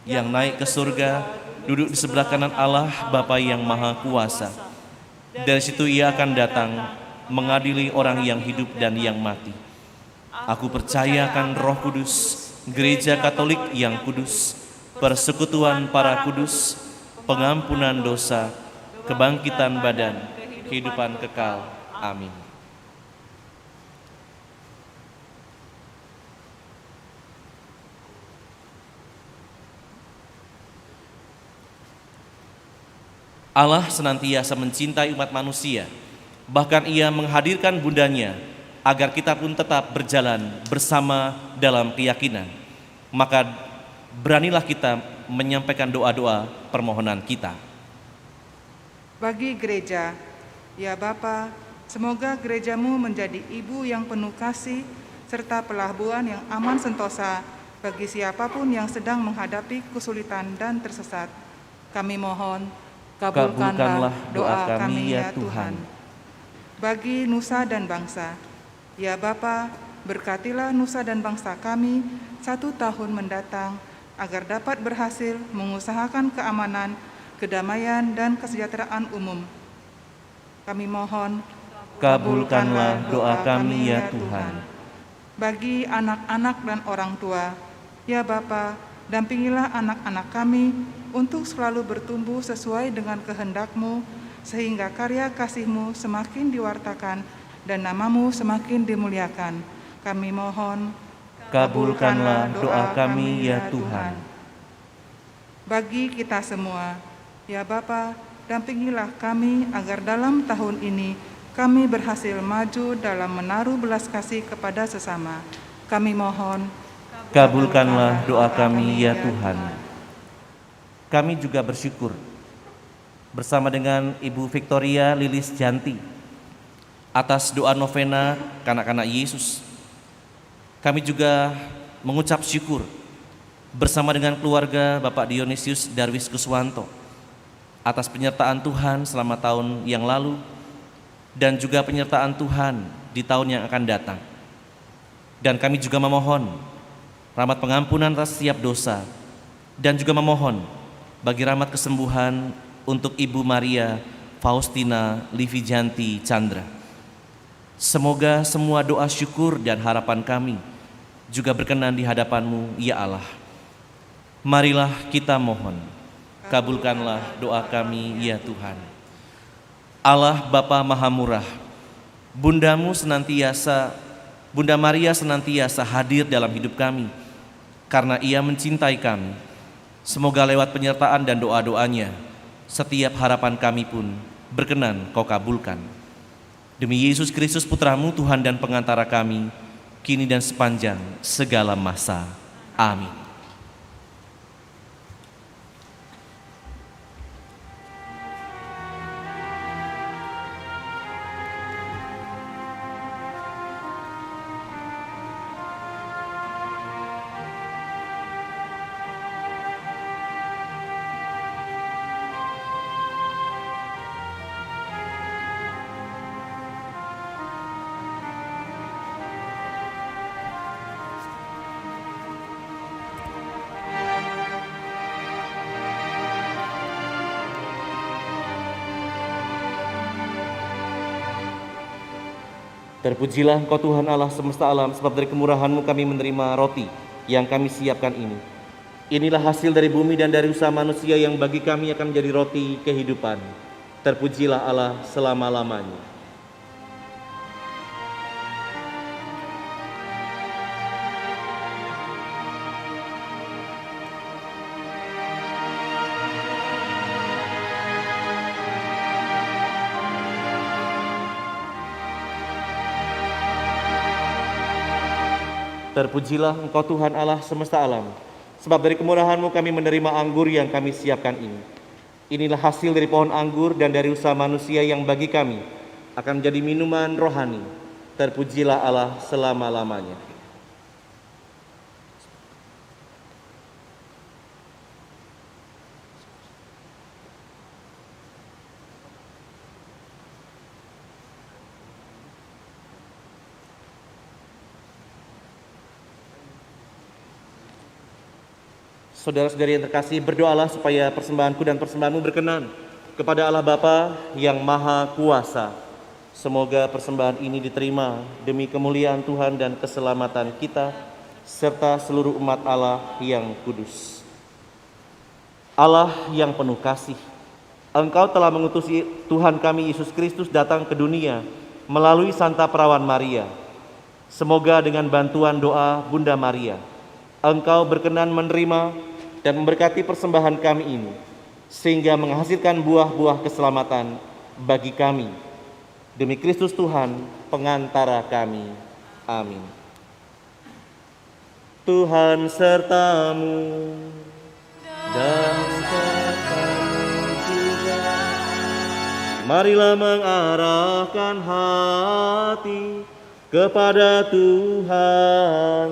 yang naik ke surga, duduk di sebelah kanan Allah Bapa yang Maha Kuasa. Dari situ Ia akan datang mengadili orang yang hidup dan yang mati. Aku percaya akan Roh Kudus, Gereja Katolik yang kudus, persekutuan para kudus, pengampunan dosa, kebangkitan badan, kehidupan kekal. Amin. Allah senantiasa mencintai umat manusia, bahkan Ia menghadirkan bundanya agar kita pun tetap berjalan bersama dalam keyakinan. Maka beranilah kita menyampaikan doa-doa permohonan kita. Bagi gereja, ya Bapa, semoga gerejamu menjadi ibu yang penuh kasih serta pelabuhan yang aman sentosa bagi siapapun yang sedang menghadapi kesulitan dan tersesat. Kami mohon, kabulkanlah doa kami ya Tuhan. Bagi nusa dan bangsa, ya Bapa, berkatilah nusa dan bangsa kami 1 tahun mendatang agar dapat berhasil mengusahakan keamanan, kedamaian, dan kesejahteraan umum. Kami mohon, Kabulkanlah doa kami ya Tuhan. Bagi anak-anak dan orang tua, ya Bapa, dampingilah anak-anak kami untuk selalu bertumbuh sesuai dengan kehendak-Mu, sehingga karya kasih-Mu semakin diwartakan dan nama-Mu semakin dimuliakan. Kami mohon, Kabulkanlah doa kami ya Tuhan. Bagi kita semua, ya Bapa, dampingilah kami agar dalam tahun ini kami berhasil maju dalam menaruh belas kasih kepada sesama. Kami mohon, Kabulkanlah doa kami ya Tuhan. Kami juga bersyukur bersama dengan Ibu Victoria Lilis Janti atas doa novena kanak-kanak Yesus. Kami juga mengucap syukur bersama dengan keluarga Bapak Dionysius Darwis Kuswanto atas penyertaan Tuhan selama tahun yang lalu dan juga penyertaan Tuhan di tahun yang akan datang. Dan kami juga memohon rahmat pengampunan atas setiap dosa, dan juga memohon bagi rahmat kesembuhan untuk Ibu Maria Faustina Livijanti Chandra. Semoga semua doa syukur dan harapan kami juga berkenan di hadapan-Mu, ya Allah. Marilah kita mohon, kabulkanlah doa kami, ya Tuhan. Allah Bapa Maha Murah, Bunda Maria senantiasa hadir dalam hidup kami, karena ia mencintai kami. Semoga lewat penyertaan dan doa-doanya, setiap harapan kami pun berkenan Kau kabulkan. Demi Yesus Kristus Putra-Mu, Tuhan dan pengantara kami, kini dan sepanjang segala masa. Amin. Terpujilah Engkau Tuhan Allah semesta alam, sebab dari kemurahan-Mu kami menerima roti yang kami siapkan ini. Inilah hasil dari bumi dan dari usaha manusia yang bagi kami akan menjadi roti kehidupan. Terpujilah Allah selama-lamanya. Terpujilah Engkau Tuhan Allah semesta alam, sebab dari kemurahan-Mu kami menerima anggur yang kami siapkan ini. Inilah hasil dari pohon anggur dan dari usaha manusia yang bagi kami akan menjadi minuman rohani. Terpujilah Allah selama-lamanya. Saudara-saudari yang terkasih, berdoalah supaya persembahanku dan persembahanmu berkenan kepada Allah Bapa yang Maha Kuasa. Semoga persembahan ini diterima demi kemuliaan Tuhan dan keselamatan kita, serta seluruh umat Allah yang kudus. Allah yang penuh kasih, Engkau telah mengutus Tuhan kami Yesus Kristus datang ke dunia melalui Santa Perawan Maria. Semoga dengan bantuan doa Bunda Maria, Engkau berkenan menerima dan memberkati persembahan kami ini, sehingga menghasilkan buah-buah keselamatan bagi kami. Demi Kristus Tuhan, pengantara kami. Amin. Tuhan sertamu dan sertamu juga. Marilah mengarahkan hati kepada Tuhan.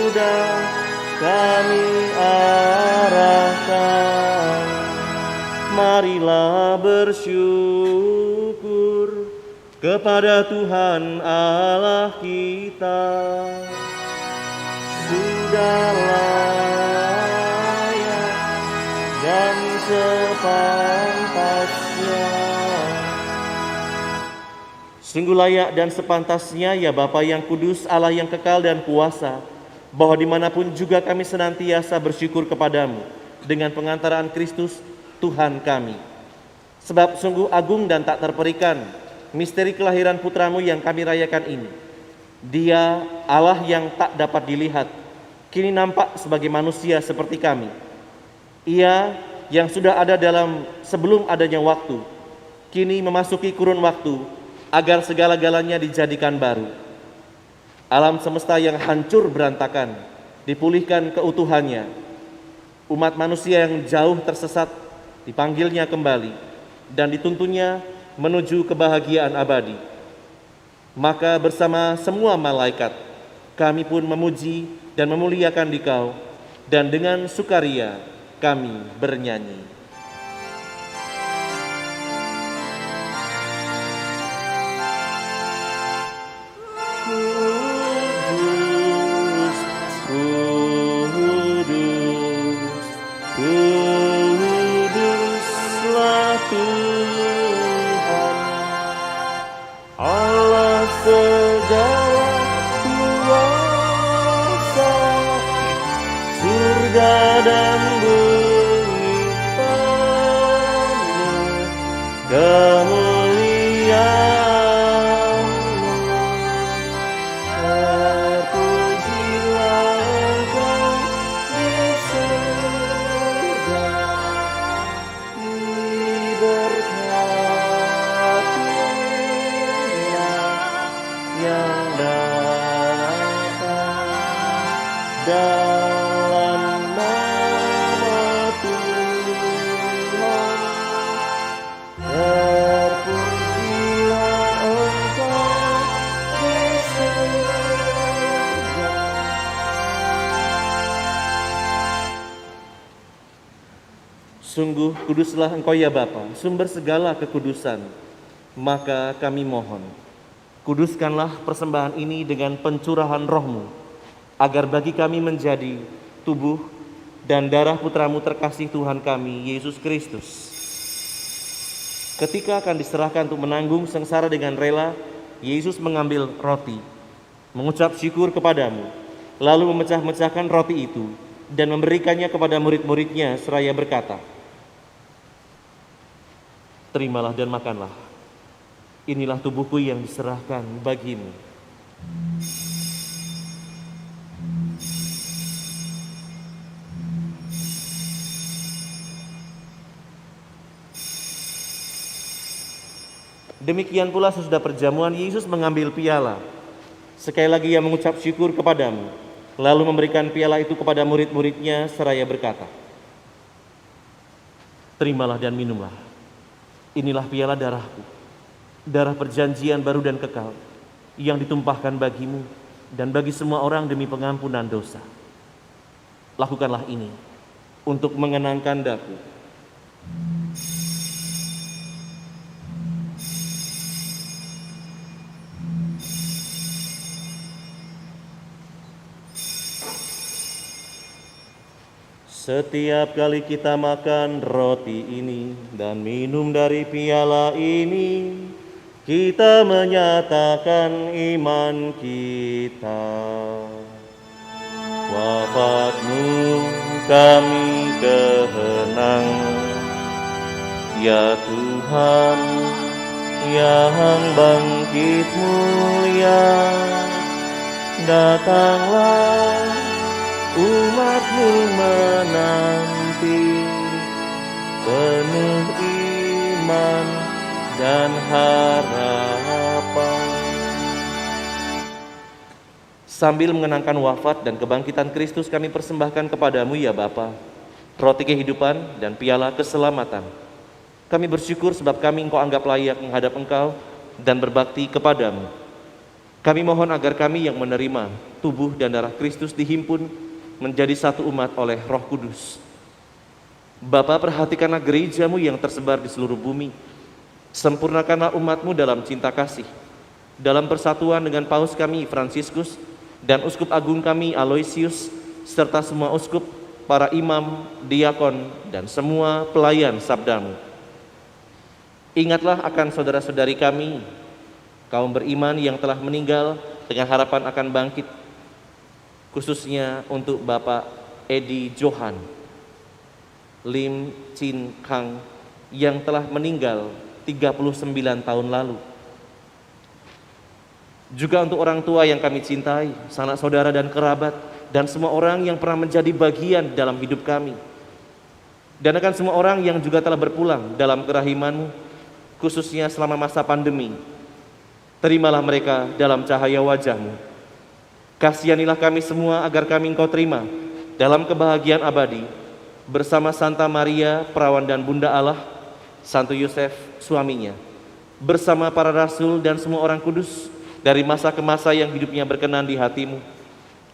Sudah kami arahkan, marilah bersyukur kepada Tuhan Allah kita. Sudah layak dan sepantasnya. Sungguh layak dan sepantasnya ya Bapa yang kudus, Allah yang kekal dan kuasa, bahwa dimanapun juga kami senantiasa bersyukur kepadamu dengan pengantaraan Kristus Tuhan kami. Sebab sungguh agung dan tak terperikan misteri kelahiran putramu yang kami rayakan ini. Dia Allah yang tak dapat dilihat, kini nampak sebagai manusia seperti kami. Ia yang sudah ada dalam sebelum adanya waktu, kini memasuki kurun waktu, agar segala-galanya dijadikan baru. Alam semesta yang hancur berantakan dipulihkan keutuhannya. Umat manusia yang jauh tersesat dipanggilnya kembali dan dituntunnya menuju kebahagiaan abadi. Maka bersama semua malaikat kami pun memuji dan memuliakan Dikau, dan dengan sukaria kami bernyanyi. dalam nama Tuhan. Terpujilah Engkau di surga. Sungguh kuduslah Engkau ya Bapa, sumber segala kekudusan. Maka kami mohon, kuduskanlah persembahan ini dengan pencurahan roh-Mu, agar bagi kami menjadi tubuh dan darah putra-Mu terkasih Tuhan kami, Yesus Kristus. Ketika akan diserahkan untuk menanggung sengsara dengan rela, Yesus mengambil roti, mengucap syukur kepadamu, lalu memecah-mecahkan roti itu dan memberikannya kepada murid-muridnya seraya berkata, "Terimalah dan makanlah. Inilah tubuhku yang diserahkan bagimu." Demikian pula sesudah perjamuan, Yesus mengambil piala. Sekali lagi ia mengucap syukur kepadamu, lalu memberikan piala itu kepada murid-muridnya seraya berkata, "Terimalah dan minumlah. Inilah piala darahku, darah perjanjian baru dan kekal, yang ditumpahkan bagimu dan bagi semua orang demi pengampunan dosa. Lakukanlah ini untuk mengenangkan daku." Setiap kali kita makan roti ini dan minum dari piala ini, kita menyatakan iman kita. Wafat-Mu kami kehenang, ya Tuhan, yang bangkit mulia. Datanglah, umat-Mu menanti, penuh iman dan harapan. Sambil mengenangkan wafat dan kebangkitan Kristus, kami persembahkan kepadamu ya Bapa, roti kehidupan dan piala keselamatan. Kami bersyukur sebab kami Engkau anggap layak menghadap Engkau dan berbakti kepadamu. Kami mohon agar kami yang menerima tubuh dan darah Kristus dihimpun menjadi satu umat oleh Roh Kudus. Bapa, perhatikanlah gereja-Mu yang tersebar di seluruh bumi. Sempurnakanlah umat-Mu dalam cinta kasih, dalam persatuan dengan Paus kami Fransiskus dan Uskup Agung kami Aloysius, serta semua uskup, para imam, diakon, dan semua pelayan sabda-Mu. Ingatlah akan saudara-saudari kami, kaum beriman yang telah meninggal dengan harapan akan bangkit, khususnya untuk Bapak Edi Johan Lim Chin Kang yang telah meninggal 39 tahun lalu. Juga untuk orang tua yang kami cintai, sanak saudara dan kerabat, dan semua orang yang pernah menjadi bagian dalam hidup kami. Dan akan semua orang yang juga telah berpulang dalam kerahiman-Mu, khususnya selama masa pandemi. Terimalah mereka dalam cahaya wajah-Mu. Kasihanilah kami semua agar kami Engkau terima dalam kebahagiaan abadi bersama Santa Maria, Perawan dan Bunda Allah, Santo Yosef, suaminya, bersama para rasul dan semua orang kudus dari masa ke masa yang hidupnya berkenan di hati-Mu.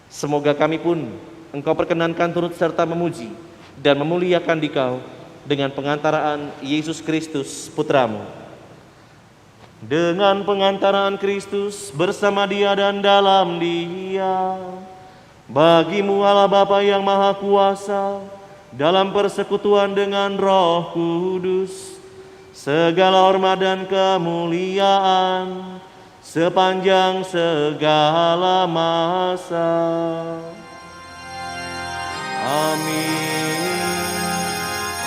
Semoga kami pun Engkau perkenankan turut serta memuji dan memuliakan Dikau dengan pengantaraan Yesus Kristus, Putra-Mu. Dengan pengantaraan Kristus, bersama Dia dan dalam Dia, bagi-Mu Allah Bapa yang Maha Kuasa, dalam persekutuan dengan Roh Kudus, segala hormat dan kemuliaan sepanjang segala masa. Amin.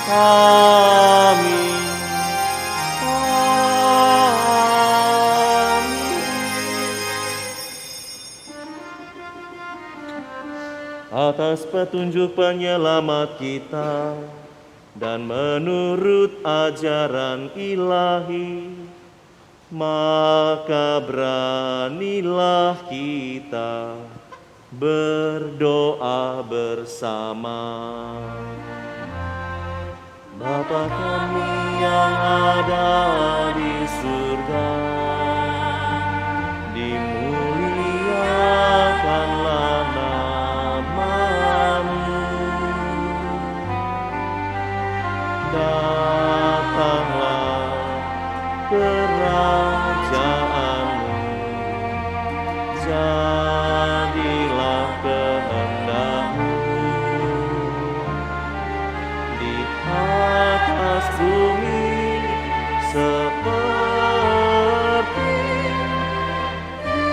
Amin. Atas petunjuk penyelamat kita dan menurut ajaran ilahi, maka beranilah kita Berdoa bersama. Bapa kami yang ada di surga, dimuliakanlah nama-Mu. Datanglah kerajaan-Mu, jadilah kehendak-Mu di atas bumi seperti di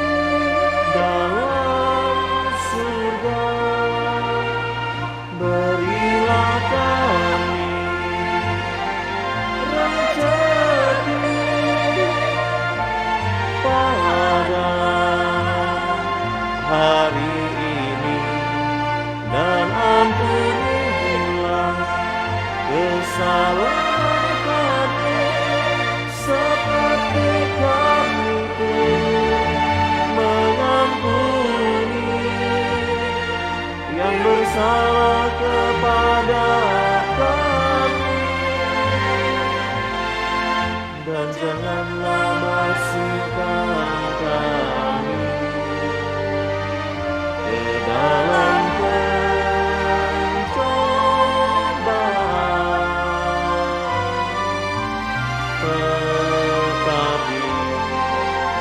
dalam surga. Berilah kami rezeki pada hari ini, dan ampunilah kesalahan kami seperti kami pun mengampuni yang bersalah kepada kami. Dan janganlah masukkan kami ke dalam pencobaan, tetapi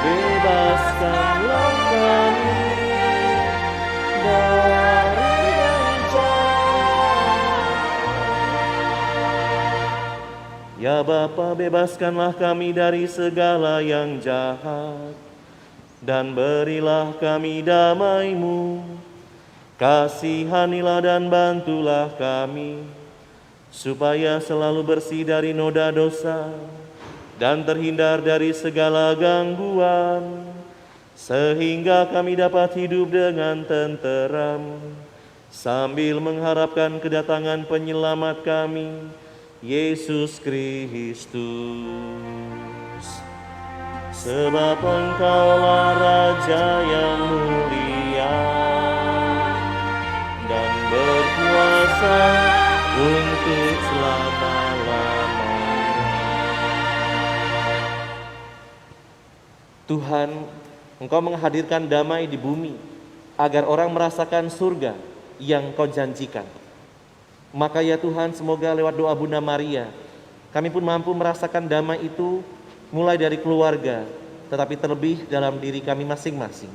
bebaskanlah kami dari yang jahat. Ya Bapa, bebaskanlah kami dari segala yang jahat, dan berilah kami damai-Mu. Kasihanilah dan bantulah kami, supaya selalu bersih dari noda dosa dan terhindar dari segala gangguan, sehingga kami dapat hidup dengan tenteram sambil mengharapkan kedatangan penyelamat kami, Yesus Kristus. Sebab Engkaulah Raja yang mulia dan berkuasa untuk selama-lamanya. Tuhan, Engkau menghadirkan damai di bumi agar orang merasakan surga yang Kau janjikan. Maka ya Tuhan, semoga lewat doa Bunda Maria, kami pun mampu merasakan damai itu mulai dari keluarga, tetapi terlebih dalam diri kami masing-masing.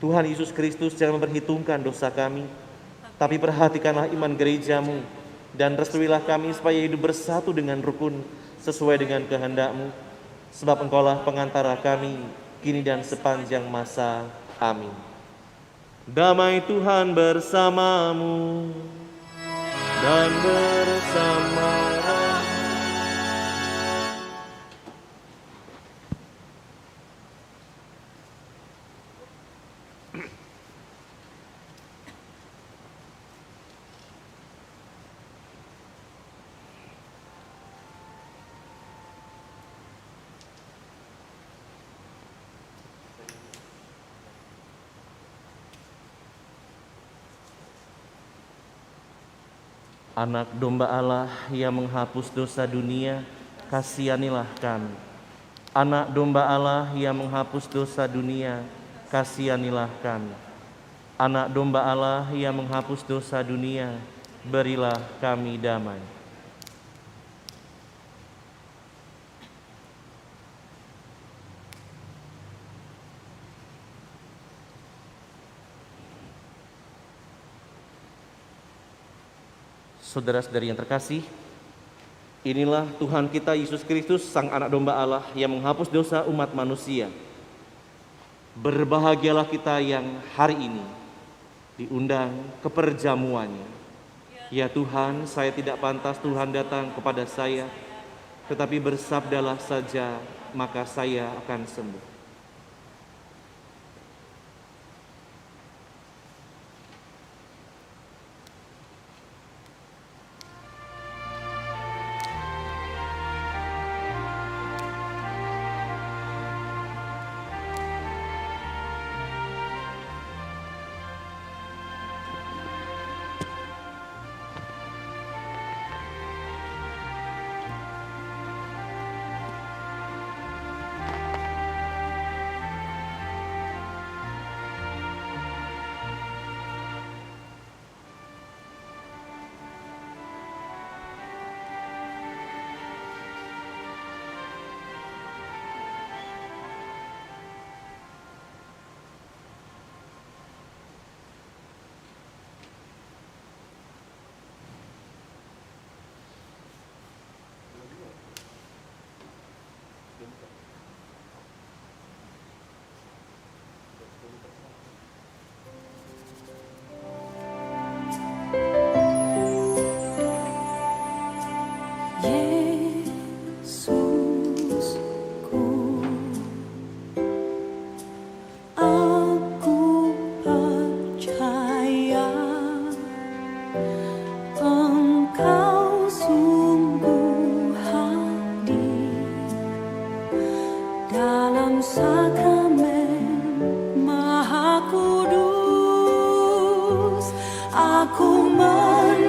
Tuhan Yesus Kristus, jangan memperhitungkan dosa kami, tapi perhatikanlah iman gereja-Mu, dan restuilah kami supaya hidup bersatu dengan rukun sesuai dengan kehendak-Mu. Sebab Engkaulah pengantara kami, kini dan sepanjang masa. Amin. Damai Tuhan bersamamu dan bersama Anak domba Allah yang menghapus dosa dunia, kasihanilah kami. Anak domba Allah yang menghapus dosa dunia, kasihanilah kami. Anak domba Allah yang menghapus dosa dunia, berilah kami damai. Saudara-saudari yang terkasih, inilah Tuhan kita Yesus Kristus, Sang Anak Domba Allah yang menghapus dosa umat manusia. Berbahagialah kita yang hari ini diundang ke perjamuannya. Ya Tuhan, saya tidak pantas Tuhan datang kepada saya, tetapi bersabdalah saja, maka saya akan sembuh.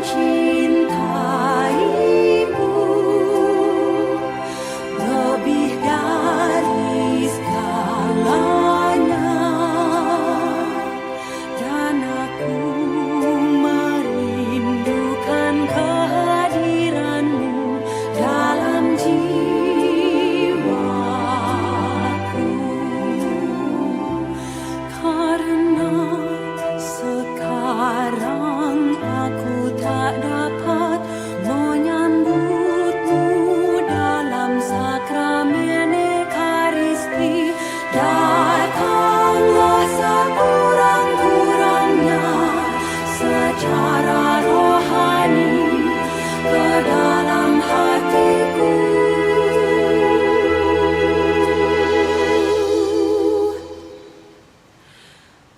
mencintaimu lebih dari segalanya, dan aku merindukan kehadiranmu dalam jiwaku, karena sekarang aku tak dapat menyambutmu dalam sakramen Ekaristi. Datanglah sekurang-kurangnya secara rohani ke dalam hatiku,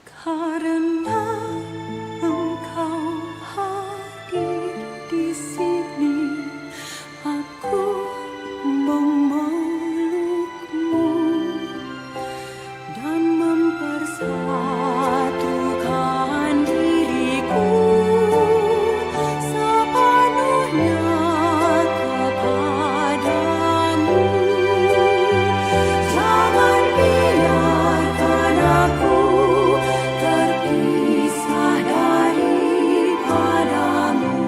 karena Engkau hadir di sini. Aku memelukmu dan mempersatukan diriku sepenuhnya kepadamu. Jangan biarkan aku terpisah daripadamu.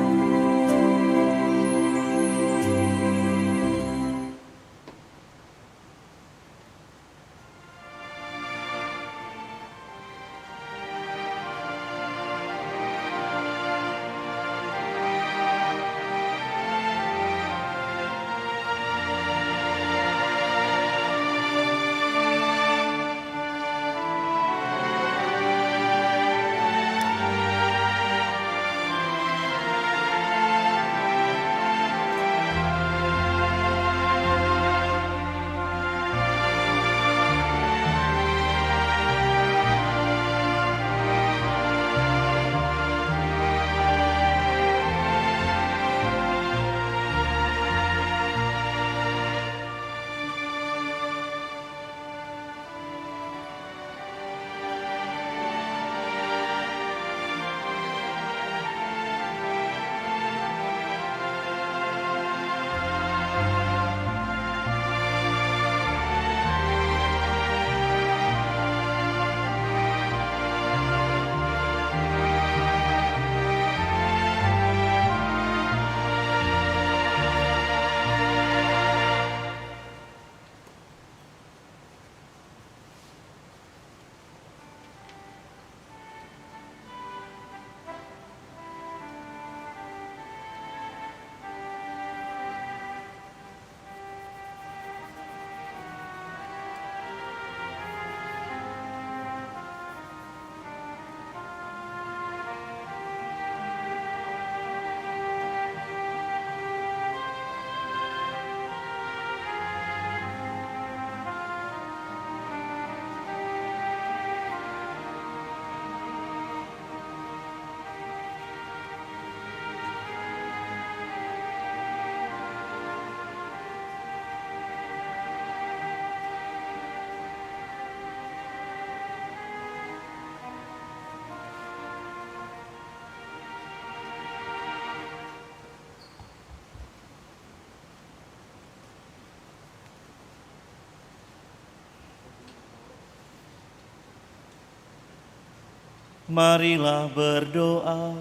Marilah berdoa.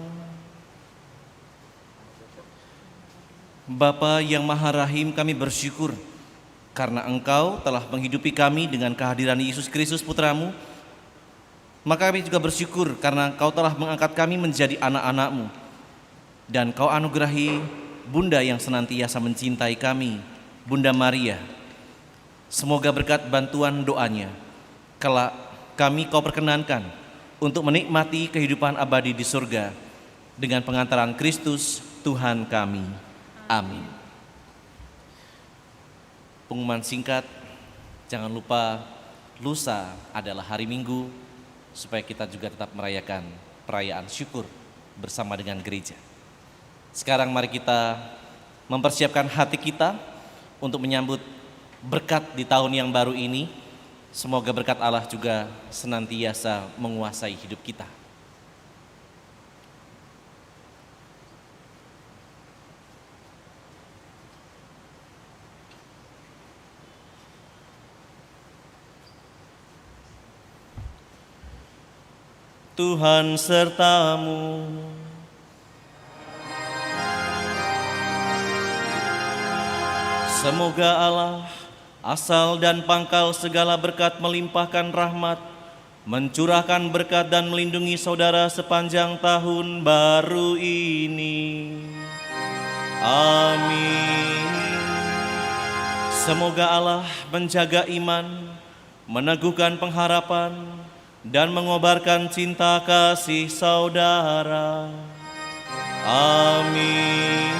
Bapa yang Maha Rahim, kami bersyukur karena Engkau telah menghidupi kami dengan kehadiran Yesus Kristus Putramu. Maka kami juga bersyukur karena Engkau telah mengangkat kami menjadi anak-anak-Mu. Dan Kau anugerahi Bunda yang senantiasa mencintai kami, Bunda Maria. Semoga berkat bantuan doanya, kelak kami Kau perkenankan untuk menikmati kehidupan abadi di surga dengan pengantaran Kristus Tuhan kami. Amin. Pengumuman singkat, jangan lupa lusa adalah hari Minggu, supaya kita juga tetap merayakan perayaan syukur bersama dengan gereja. Sekarang mari kita mempersiapkan hati kita untuk menyambut berkat di tahun yang baru ini. Semoga berkat Allah juga senantiasa menguasai hidup kita. Tuhan sertamu. Semoga Allah, asal dan pangkal segala berkat, melimpahkan rahmat, mencurahkan berkat dan melindungi saudara sepanjang tahun baru ini. Amin. Semoga Allah menjaga iman, meneguhkan pengharapan, dan mengobarkan cinta kasih saudara. Amin.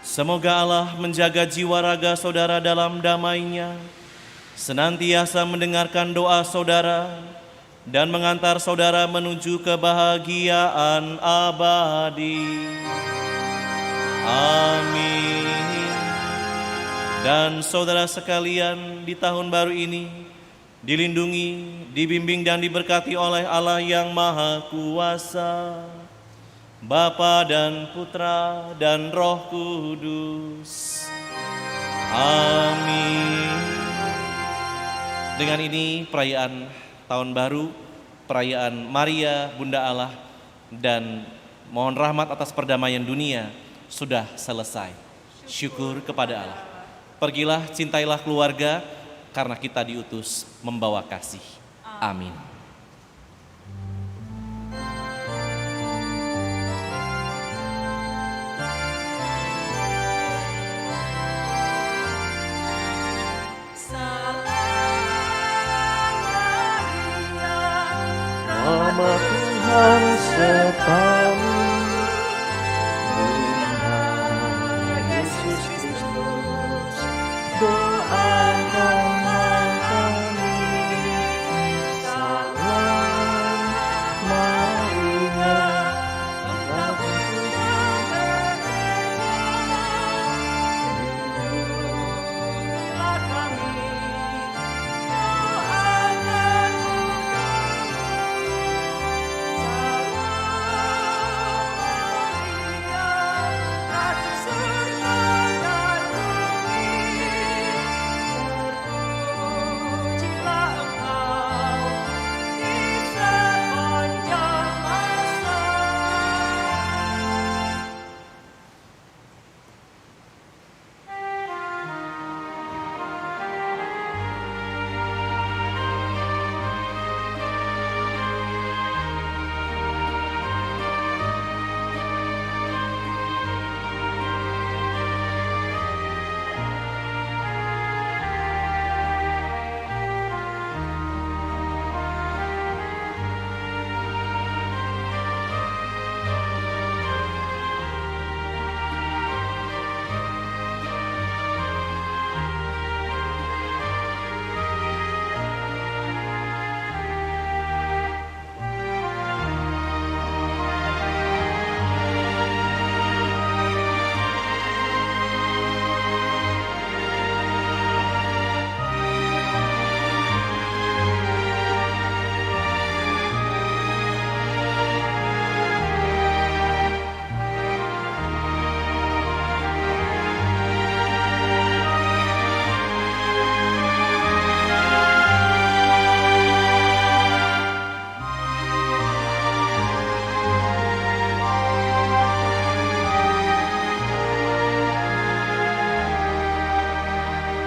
Semoga Allah menjaga jiwa raga saudara dalam damai-Nya, senantiasa mendengarkan doa saudara, dan mengantar saudara menuju kebahagiaan abadi. Amin. Dan saudara sekalian, di tahun baru ini dilindungi, dibimbing dan diberkati oleh Allah yang Maha Kuasa, Bapa dan Putra dan Roh Kudus. Amin. Dengan ini perayaan Tahun Baru, perayaan Maria Bunda Allah dan mohon rahmat atas perdamaian dunia sudah selesai. Syukur kepada Allah. Pergilah, cintailah keluarga, karena kita diutus membawa kasih. Amin. Nama Tuhan sertamu,